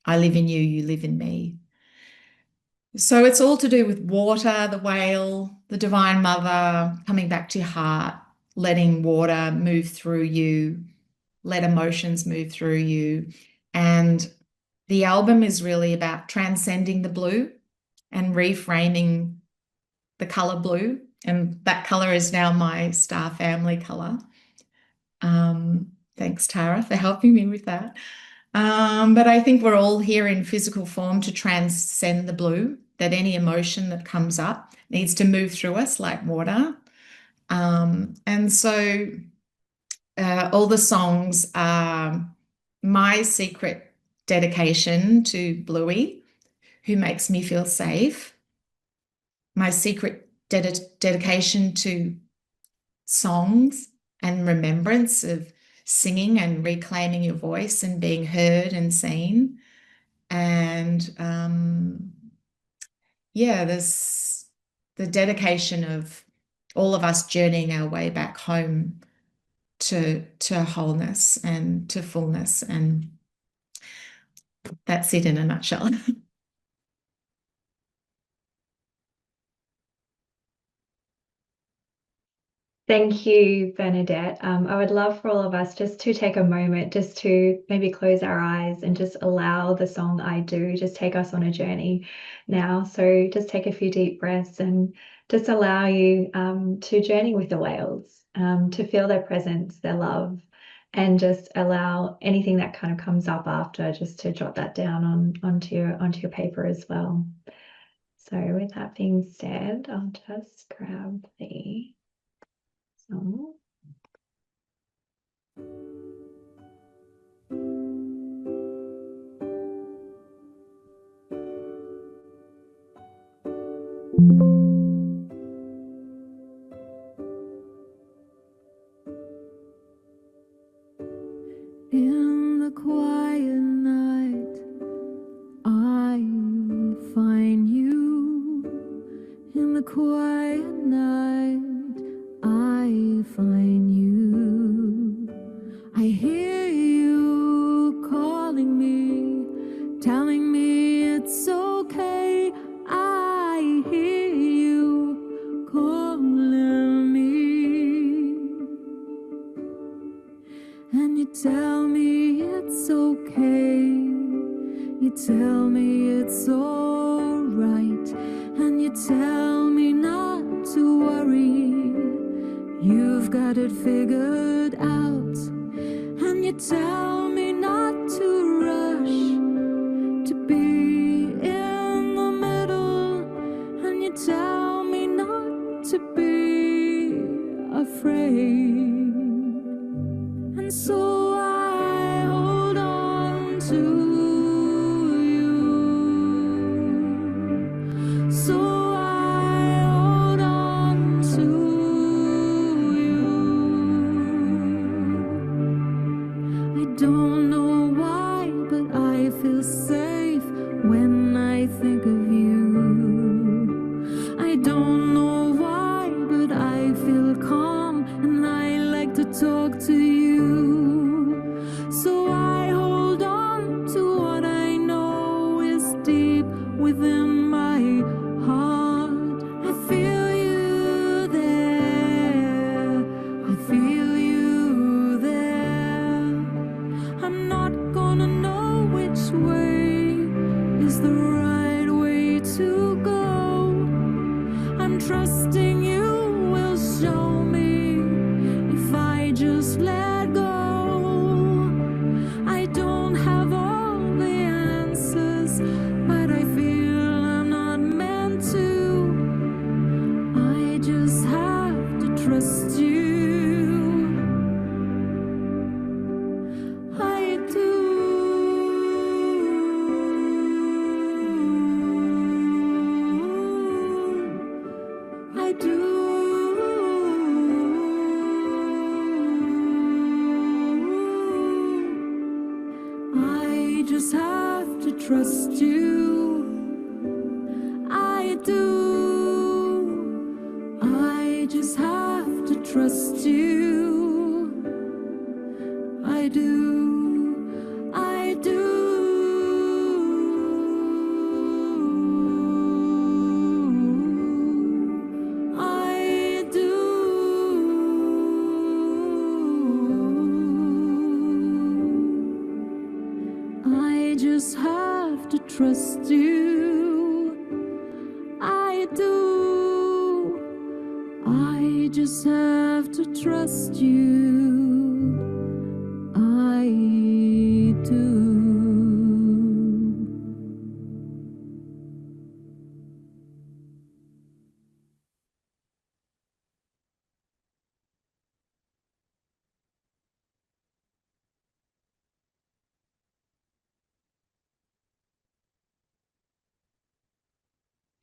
I live in you, you live in me. So it's all to do with water, the whale, the Divine Mother, coming back to your heart, letting water move through you, let emotions move through you. And the album is really about transcending the blue and reframing the color blue. And that color is now my star family color. Thanks, Tara, for helping me with that. But I think we're all here in physical form to transcend the blue, that any emotion that comes up needs to move through us like water. And so all the songs are my secret dedication to Bluey, who makes me feel safe, my secret dedication to songs and remembrance of singing and reclaiming your voice and being heard and seen. And there's the dedication of all of us journeying our way back home to wholeness and to fullness. And that's it in a nutshell. Thank you, Bernadette. I would love for all of us just to take a moment, just to maybe close our eyes and just allow the song I Do just take us on a journey now. So just take a few deep breaths and just allow you to journey with the whales, to feel their presence, their love, and just allow anything that kind of comes up after just to jot that down onto your paper as well. So with that being said, I'll just grab the song. In the quiet night, I find you. In the quiet night, I find you. I hear you calling me, telling me it's okay. I hear you calling me, and you tell me it's okay. You tell me it's alright, and you tell me not to worry. You've got it figured out, and you tell me not to rush, to be in the middle, and you tell me not to be afraid. And so I hold on to you. So I hold on to you. I don't know why, but I feel safe when I think of you. I don't know why, but I feel calm, and I like to talk to you. So I hold on to what I know is deep within my heart. I feel you there. I feel you there. I'm not gonna know which way is the right way to go. I'm trusting you will show me if I just let go. I don't have all the answers, but I feel I'm not meant to. I just have to trust you. I do. I do. I just have to trust you. I do. I just have to trust you. I do. I do. I do. I just have to trust you. I do. I just have to trust you. I do.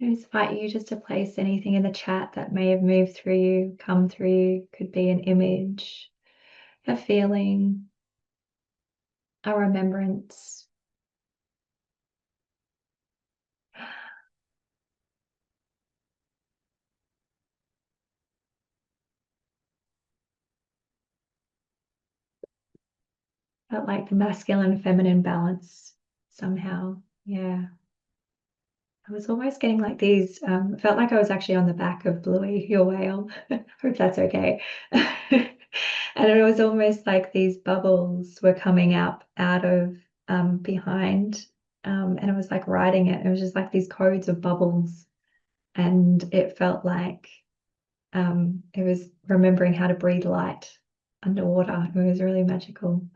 I just invite you just to place anything in the chat that may have moved through you, come through you. Could be an image, a feeling, a remembrance. Felt like the masculine and feminine balance somehow. Yeah. I was almost getting like these, felt like I was actually on the back of Bluey, your whale. Hope that's okay. And it was almost like these bubbles were coming up out of behind, and it was like riding it. It was just like these codes of bubbles, and it felt like it was remembering how to breathe light underwater. It was really magical.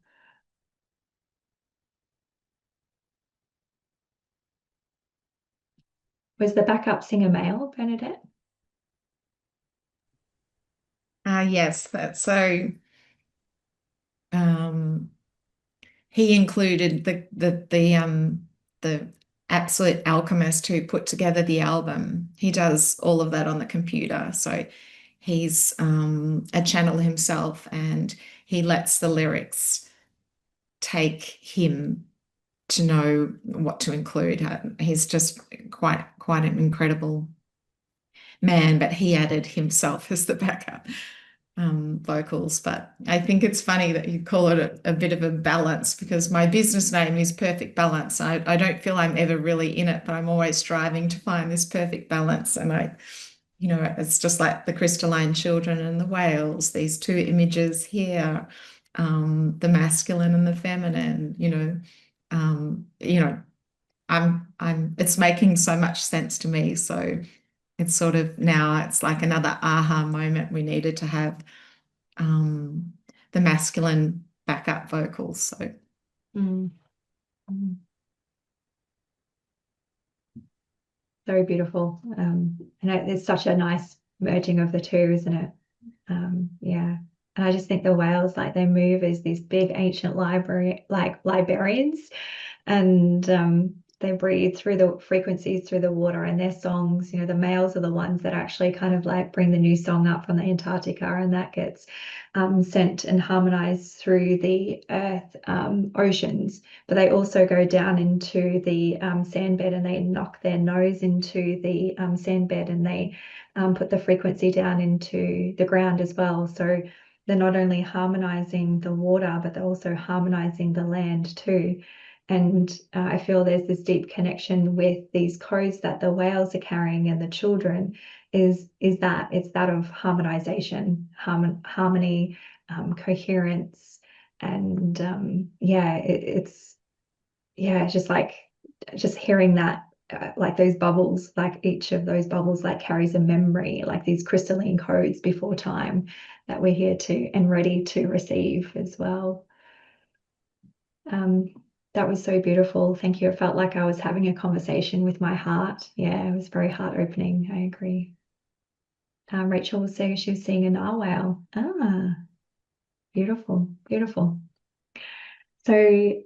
Was the backup singer male, Bernadette? Yes, that's so. He included the absolute alchemist who put together the album. He does all of that on the computer, so he's a channel himself, and he lets the lyrics take him to know what to include. He's just quite an incredible man, but he added himself as the backup vocals. But I think it's funny that you call it a bit of a balance, because my business name is Perfect Balance. I don't feel I'm ever really in it, but I'm always striving to find this perfect balance. And it's just like the crystalline children and the whales, these two images here, the masculine and the feminine, it's making so much sense to me. So it's sort of now it's like another aha moment. We needed to have the masculine backup vocals. So Mm. Very beautiful. And it's such a nice merging of the two, isn't it? Yeah. And I just think the whales, like they move as these big ancient librarians, and they breathe through the frequencies through the water, and their songs, the males are the ones that actually kind of like bring the new song up from the Antarctica, and that gets sent and harmonized through the earth oceans. But they also go down into the sandbed, and they knock their nose into the sandbed, and they put the frequency down into the ground as well. So they're not only harmonizing the water, but they're also harmonizing the land too. And I feel there's this deep connection with these codes that the whales are carrying, and the children is that it's that of harmonization, harmony, coherence, and it's just like hearing that. Like those bubbles, like each of those bubbles like carries a memory, like these crystalline codes before time that we're here to and ready to receive as well. That was so beautiful. Thank you. It felt like I was having a conversation with my heart. Yeah, it was very heart opening. I agree. Rachel was saying she was seeing a narwhal. Beautiful, beautiful. So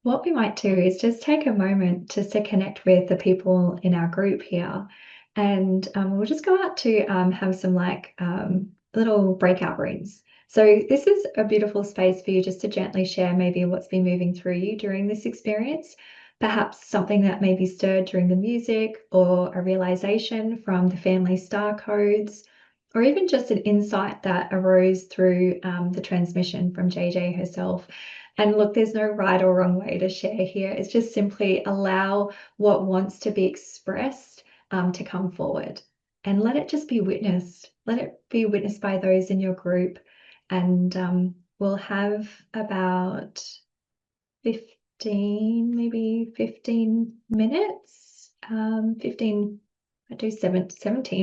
what we might do is just take a moment just to connect with the people in our group here. And we'll just go out to have some little breakout rooms. So this is a beautiful space for you just to gently share maybe what's been moving through you during this experience, perhaps something that may be stirred during the music, or a realization from the family star codes, or even just an insight that arose through the transmission from JJ herself. And look, there's no right or wrong way to share here. It's just simply allow what wants to be expressed to come forward, and let it just be witnessed. Let it be witnessed by those in your group. And we'll have about 15 minutes. 17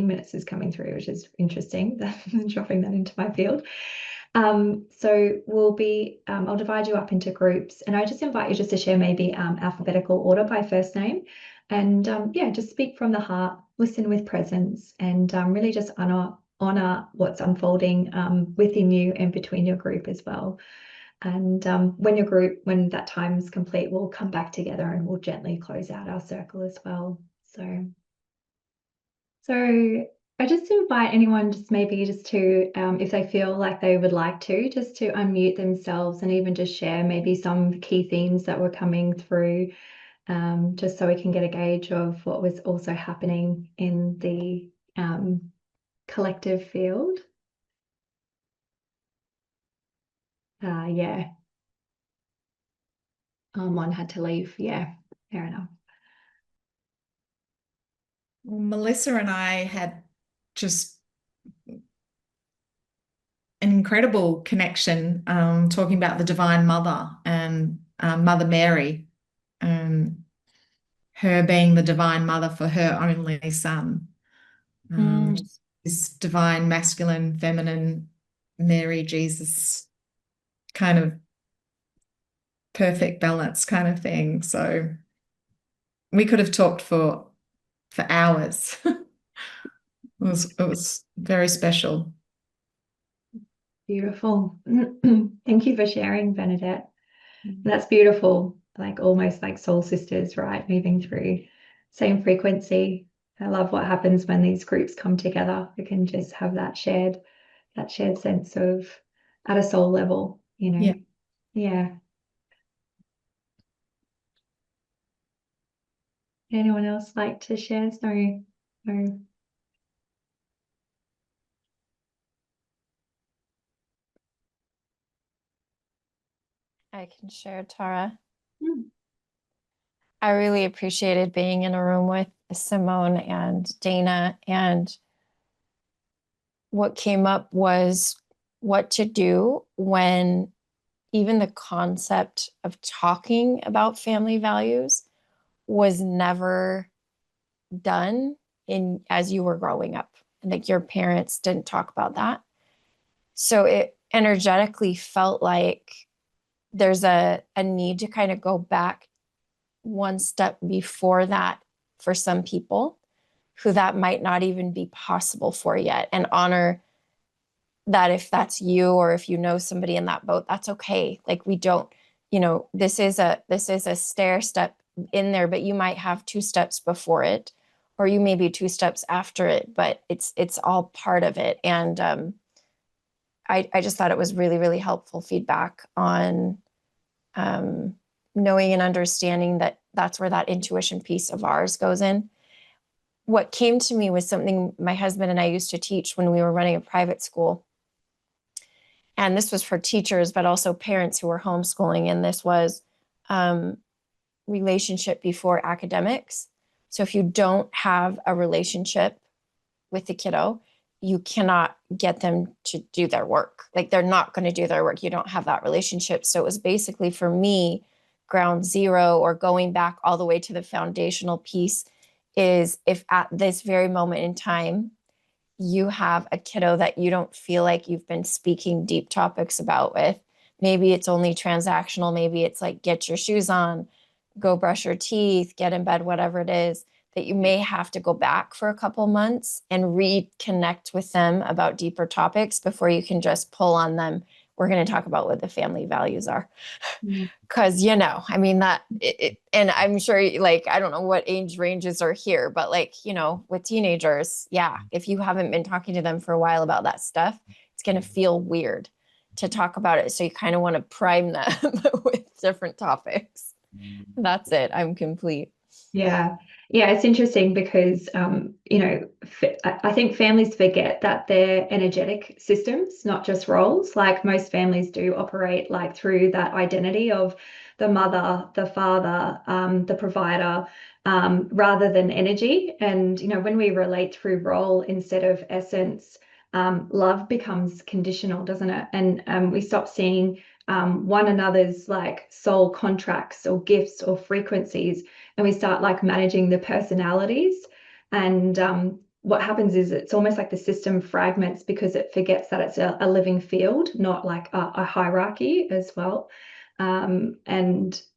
minutes is coming through, which is interesting. Dropping that into my field. So I'll divide you up into groups, and I just invite you just to share maybe alphabetical order by first name, and just speak from the heart, listen with presence, and really just honor what's unfolding within you and between your group as well. And when that time is complete, we'll come back together and we'll gently close out our circle as well. So I just invite anyone just to, if they feel like they would like to, just to unmute themselves and even just share maybe some key themes that were coming through, just so we can get a gauge of what was also happening in the collective field. Yeah. One had to leave. Yeah. Fair enough. Well, Melissa and I had just an incredible connection, talking about the Divine Mother and Mother Mary, her being the Divine Mother for her only son. This divine masculine, feminine, Mary, Jesus kind of perfect balance kind of thing. So we could have talked for hours. It was very special. Beautiful. Thank you for sharing, Bernadette. That's beautiful, like almost like soul sisters, right? Moving through same frequency. I love what happens when these groups come together. We can just have that shared sense of at a soul level, you know. Yeah. Anyone else like to share? Sorry. No. I can share, Tara. Mm. I really appreciated being in a room with Simone and Dana, and what came up was what to do when even the concept of talking about family values was never done as you were growing up. Like your parents didn't talk about that. So it energetically felt like there's a need to kind of go back one step before that for some people who that might not even be possible for yet, and honor that if that's you or if you know somebody in that boat, that's okay. Like we don't, this is a stair step in there, but you might have 2 steps before it, or you may be 2 steps after it, but it's all part of it. And I just thought it was really, really helpful feedback on knowing and understanding that that's where that intuition piece of ours goes in. What came to me was something my husband and I used to teach when we were running a private school. And this was for teachers, but also parents who were homeschooling. And this was relationship before academics. So if you don't have a relationship with the kiddo, you cannot get them to do their work. Like they're not going to do their work. You don't have that relationship. So it was basically for me, ground zero, or going back all the way to the foundational piece, is if at this very moment in time, you have a kiddo that you don't feel like you've been speaking deep topics about with, maybe it's only transactional, maybe it's like get your shoes on, go brush your teeth, get in bed, whatever it is, that you may have to go back for a couple months and reconnect with them about deeper topics before you can just pull on them. We're going to talk about what the family values are. Because, I mean, and I'm sure, like, I don't know what age ranges are here, but like, with teenagers, if you haven't been talking to them for a while about that stuff, it's going to feel weird to talk about it. So you kind of want to prime them with different topics. That's it. I'm complete. Yeah. Yeah, it's interesting because, I think families forget that they're energetic systems, not just roles. Like most families do operate like through that identity of the mother, the father, the provider, rather than energy. And, when we relate through role instead of essence, love becomes conditional, doesn't it? And we stop seeing one another's like soul contracts or gifts or frequencies, and we start like managing the personalities. And what happens is it's almost like the system fragments because it forgets that it's a living field, not like a hierarchy as well. And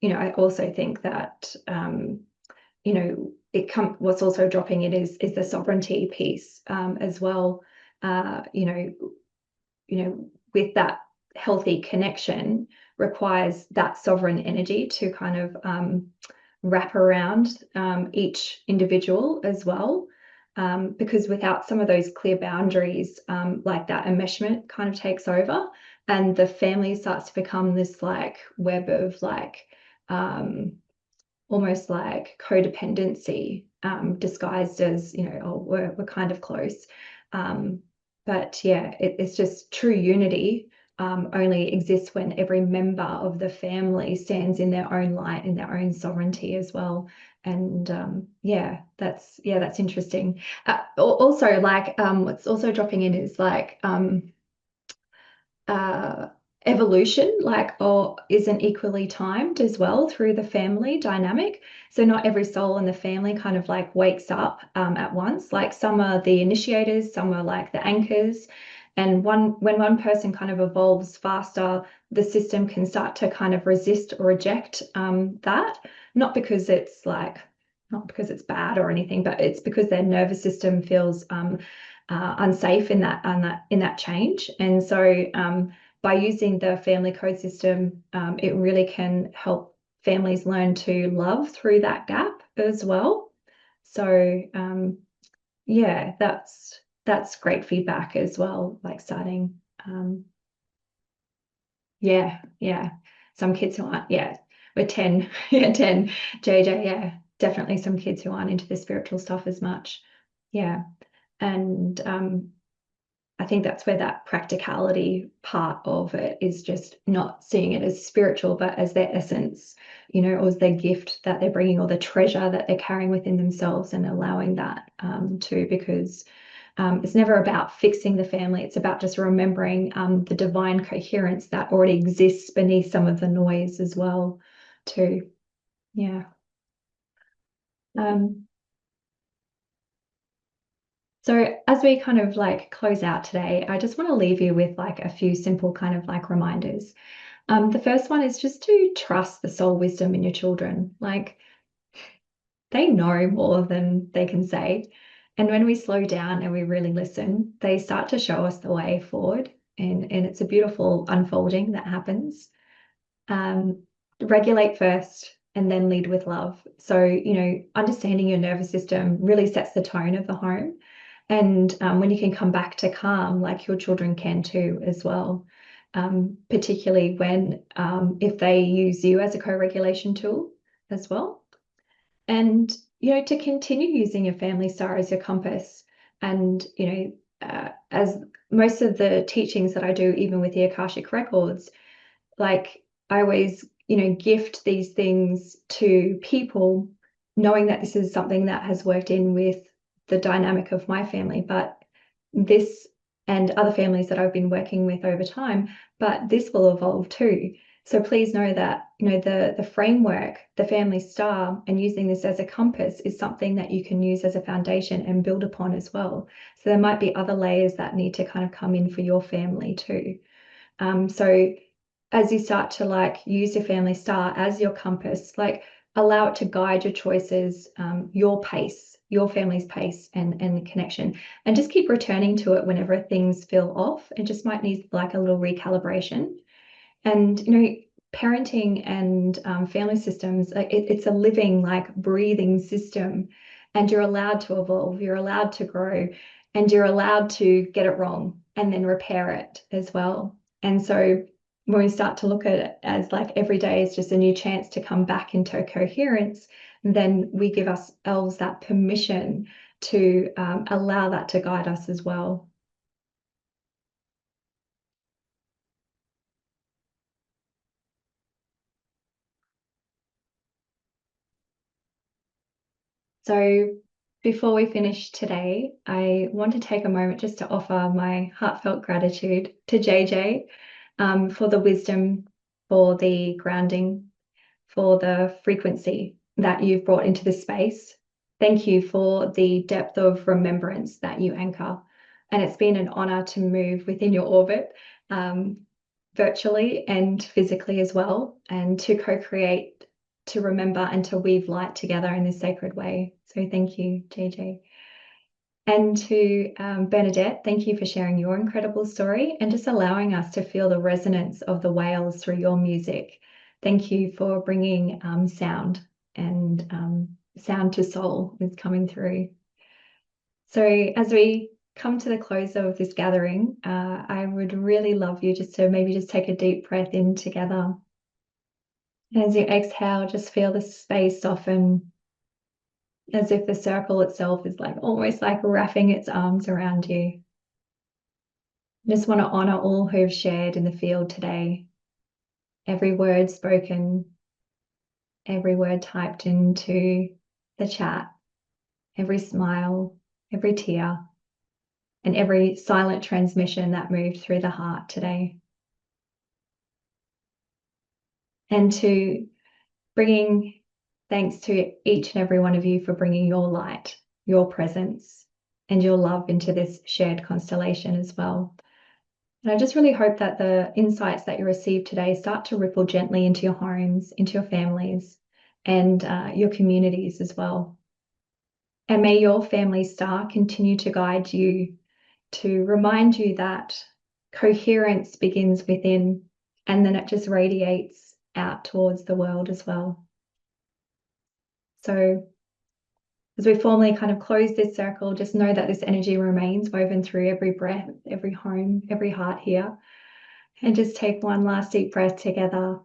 I also think that what's also dropping it is the sovereignty piece as well. With that healthy connection requires that sovereign energy to kind of wrap around each individual as well, because without some of those clear boundaries, like that enmeshment kind of takes over, and the family starts to become this like web of like almost like codependency, disguised as we're kind of close, but yeah, it's just true unity only exists when every member of the family stands in their own light, in their own sovereignty as well. And yeah, that's interesting. Also, like what's also dropping in is like evolution, like, or isn't equally timed as well through the family dynamic. So not every soul in the family kind of like wakes up at once. Like some are the initiators, some are like the anchors. And when one person kind of evolves faster, the system can start to kind of resist or reject that, not because it's bad or anything, but it's because their nervous system feels unsafe in that change. And so by using the family code system, it really can help families learn to love through that gap as well. So yeah, that's great feedback as well, like starting. Yeah. Some kids who aren't, we're 10, 10, JJ, definitely some kids who aren't into the spiritual stuff as much. Yeah. And I think that's where that practicality part of it is, just not seeing it as spiritual, but as their essence, or as their gift that they're bringing, or the treasure that they're carrying within themselves, and allowing that too, because it's never about fixing the family. It's about just remembering the divine coherence that already exists beneath some of the noise as well too. Yeah. So as we kind of like close out today, I just want to leave you with like a few simple kind of like reminders. The first one is just to trust the soul wisdom in your children. Like, they know more than they can say. And when we slow down and we really listen, they start to show us the way forward. And it's a beautiful unfolding that happens. Regulate first and then lead with love. So, understanding your nervous system really sets the tone of the home. And when you can come back to calm, like your children can too as well, particularly when if they use you as a co-regulation tool as well. And, to continue using your family star as your compass. And, as most of the teachings that I do, even with the Akashic records, like I always, gift these things to people, knowing that this is something that has worked in with the dynamic of my family, but this and other families that I've been working with over time, but this will evolve too. So please know that, the framework, the family star, and using this as a compass is something that you can use as a foundation and build upon as well. So there might be other layers that need to kind of come in for your family too. So as you start to like use your family star as your compass, like allow it to guide your choices, your pace, your family's pace and connection, and just keep returning to it whenever things feel off. It just might need like a little recalibration. And, parenting and family systems, it's a living, like breathing system, and you're allowed to evolve, you're allowed to grow, and you're allowed to get it wrong and then repair it as well. And so when we start to look at it as like every day is just a new chance to come back into coherence, then we give ourselves that permission to allow that to guide us as well. So before we finish today, I want to take a moment just to offer my heartfelt gratitude to JJ for the wisdom, for the grounding, for the frequency that you've brought into this space. Thank you for the depth of remembrance that you anchor. And it's been an honor to move within your orbit, virtually and physically as well, and to co-create, to remember and to weave light together in this sacred way. So thank you, JJ. And to Bernadette, thank you for sharing your incredible story and just allowing us to feel the resonance of the whales through your music. Thank you for bringing sound, and sound to soul is coming through. So as we come to the close of this gathering, I would really love you just to maybe just take a deep breath in together. As you exhale, just feel the space soften, as if the circle itself is like almost like wrapping its arms around you. Just want to honor all who've shared in the field today. Every word spoken, every word typed into the chat, every smile, every tear, and every silent transmission that moved through the heart today. And to bringing thanks to each and every one of you for bringing your light, your presence, and your love into this shared constellation as well. And I just really hope that the insights that you receive today start to ripple gently into your homes, into your families, and your communities as well. And may your family star continue to guide you, to remind you that coherence begins within, and then it just radiates out towards the world as well. So as we formally kind of close this circle, just know that this energy remains woven through every breath, every home, every heart here. And just take one last deep breath together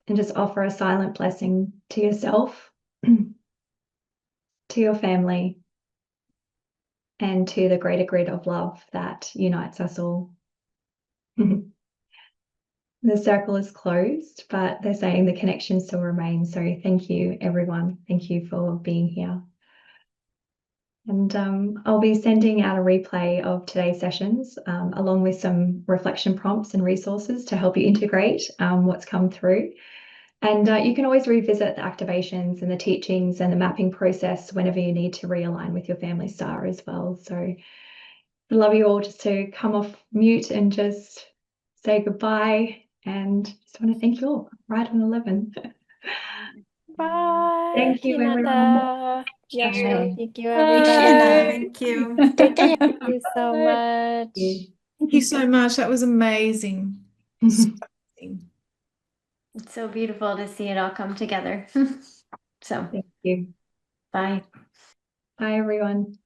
and just offer a silent blessing to yourself, to your family, and to the greater grid of love that unites us all. The circle is closed, but they're saying the connection still remains. So thank you, everyone. Thank you for being here. And I'll be sending out a replay of today's sessions along with some reflection prompts and resources to help you integrate what's come through. And you can always revisit the activations and the teachings and the mapping process whenever you need to realign with your family star as well. So I'd love you all just to come off mute and just say goodbye. And just want to thank you all. Right on 11. Bye. Thank you, everyone. Hinata. Yeah, Bye. thank you, Thanks, everyone. Shanna. Thank you. Thank you so much. Thank you so much. That was amazing. So amazing. It's so beautiful to see it all come together. So, Thank you. bye. Bye, everyone.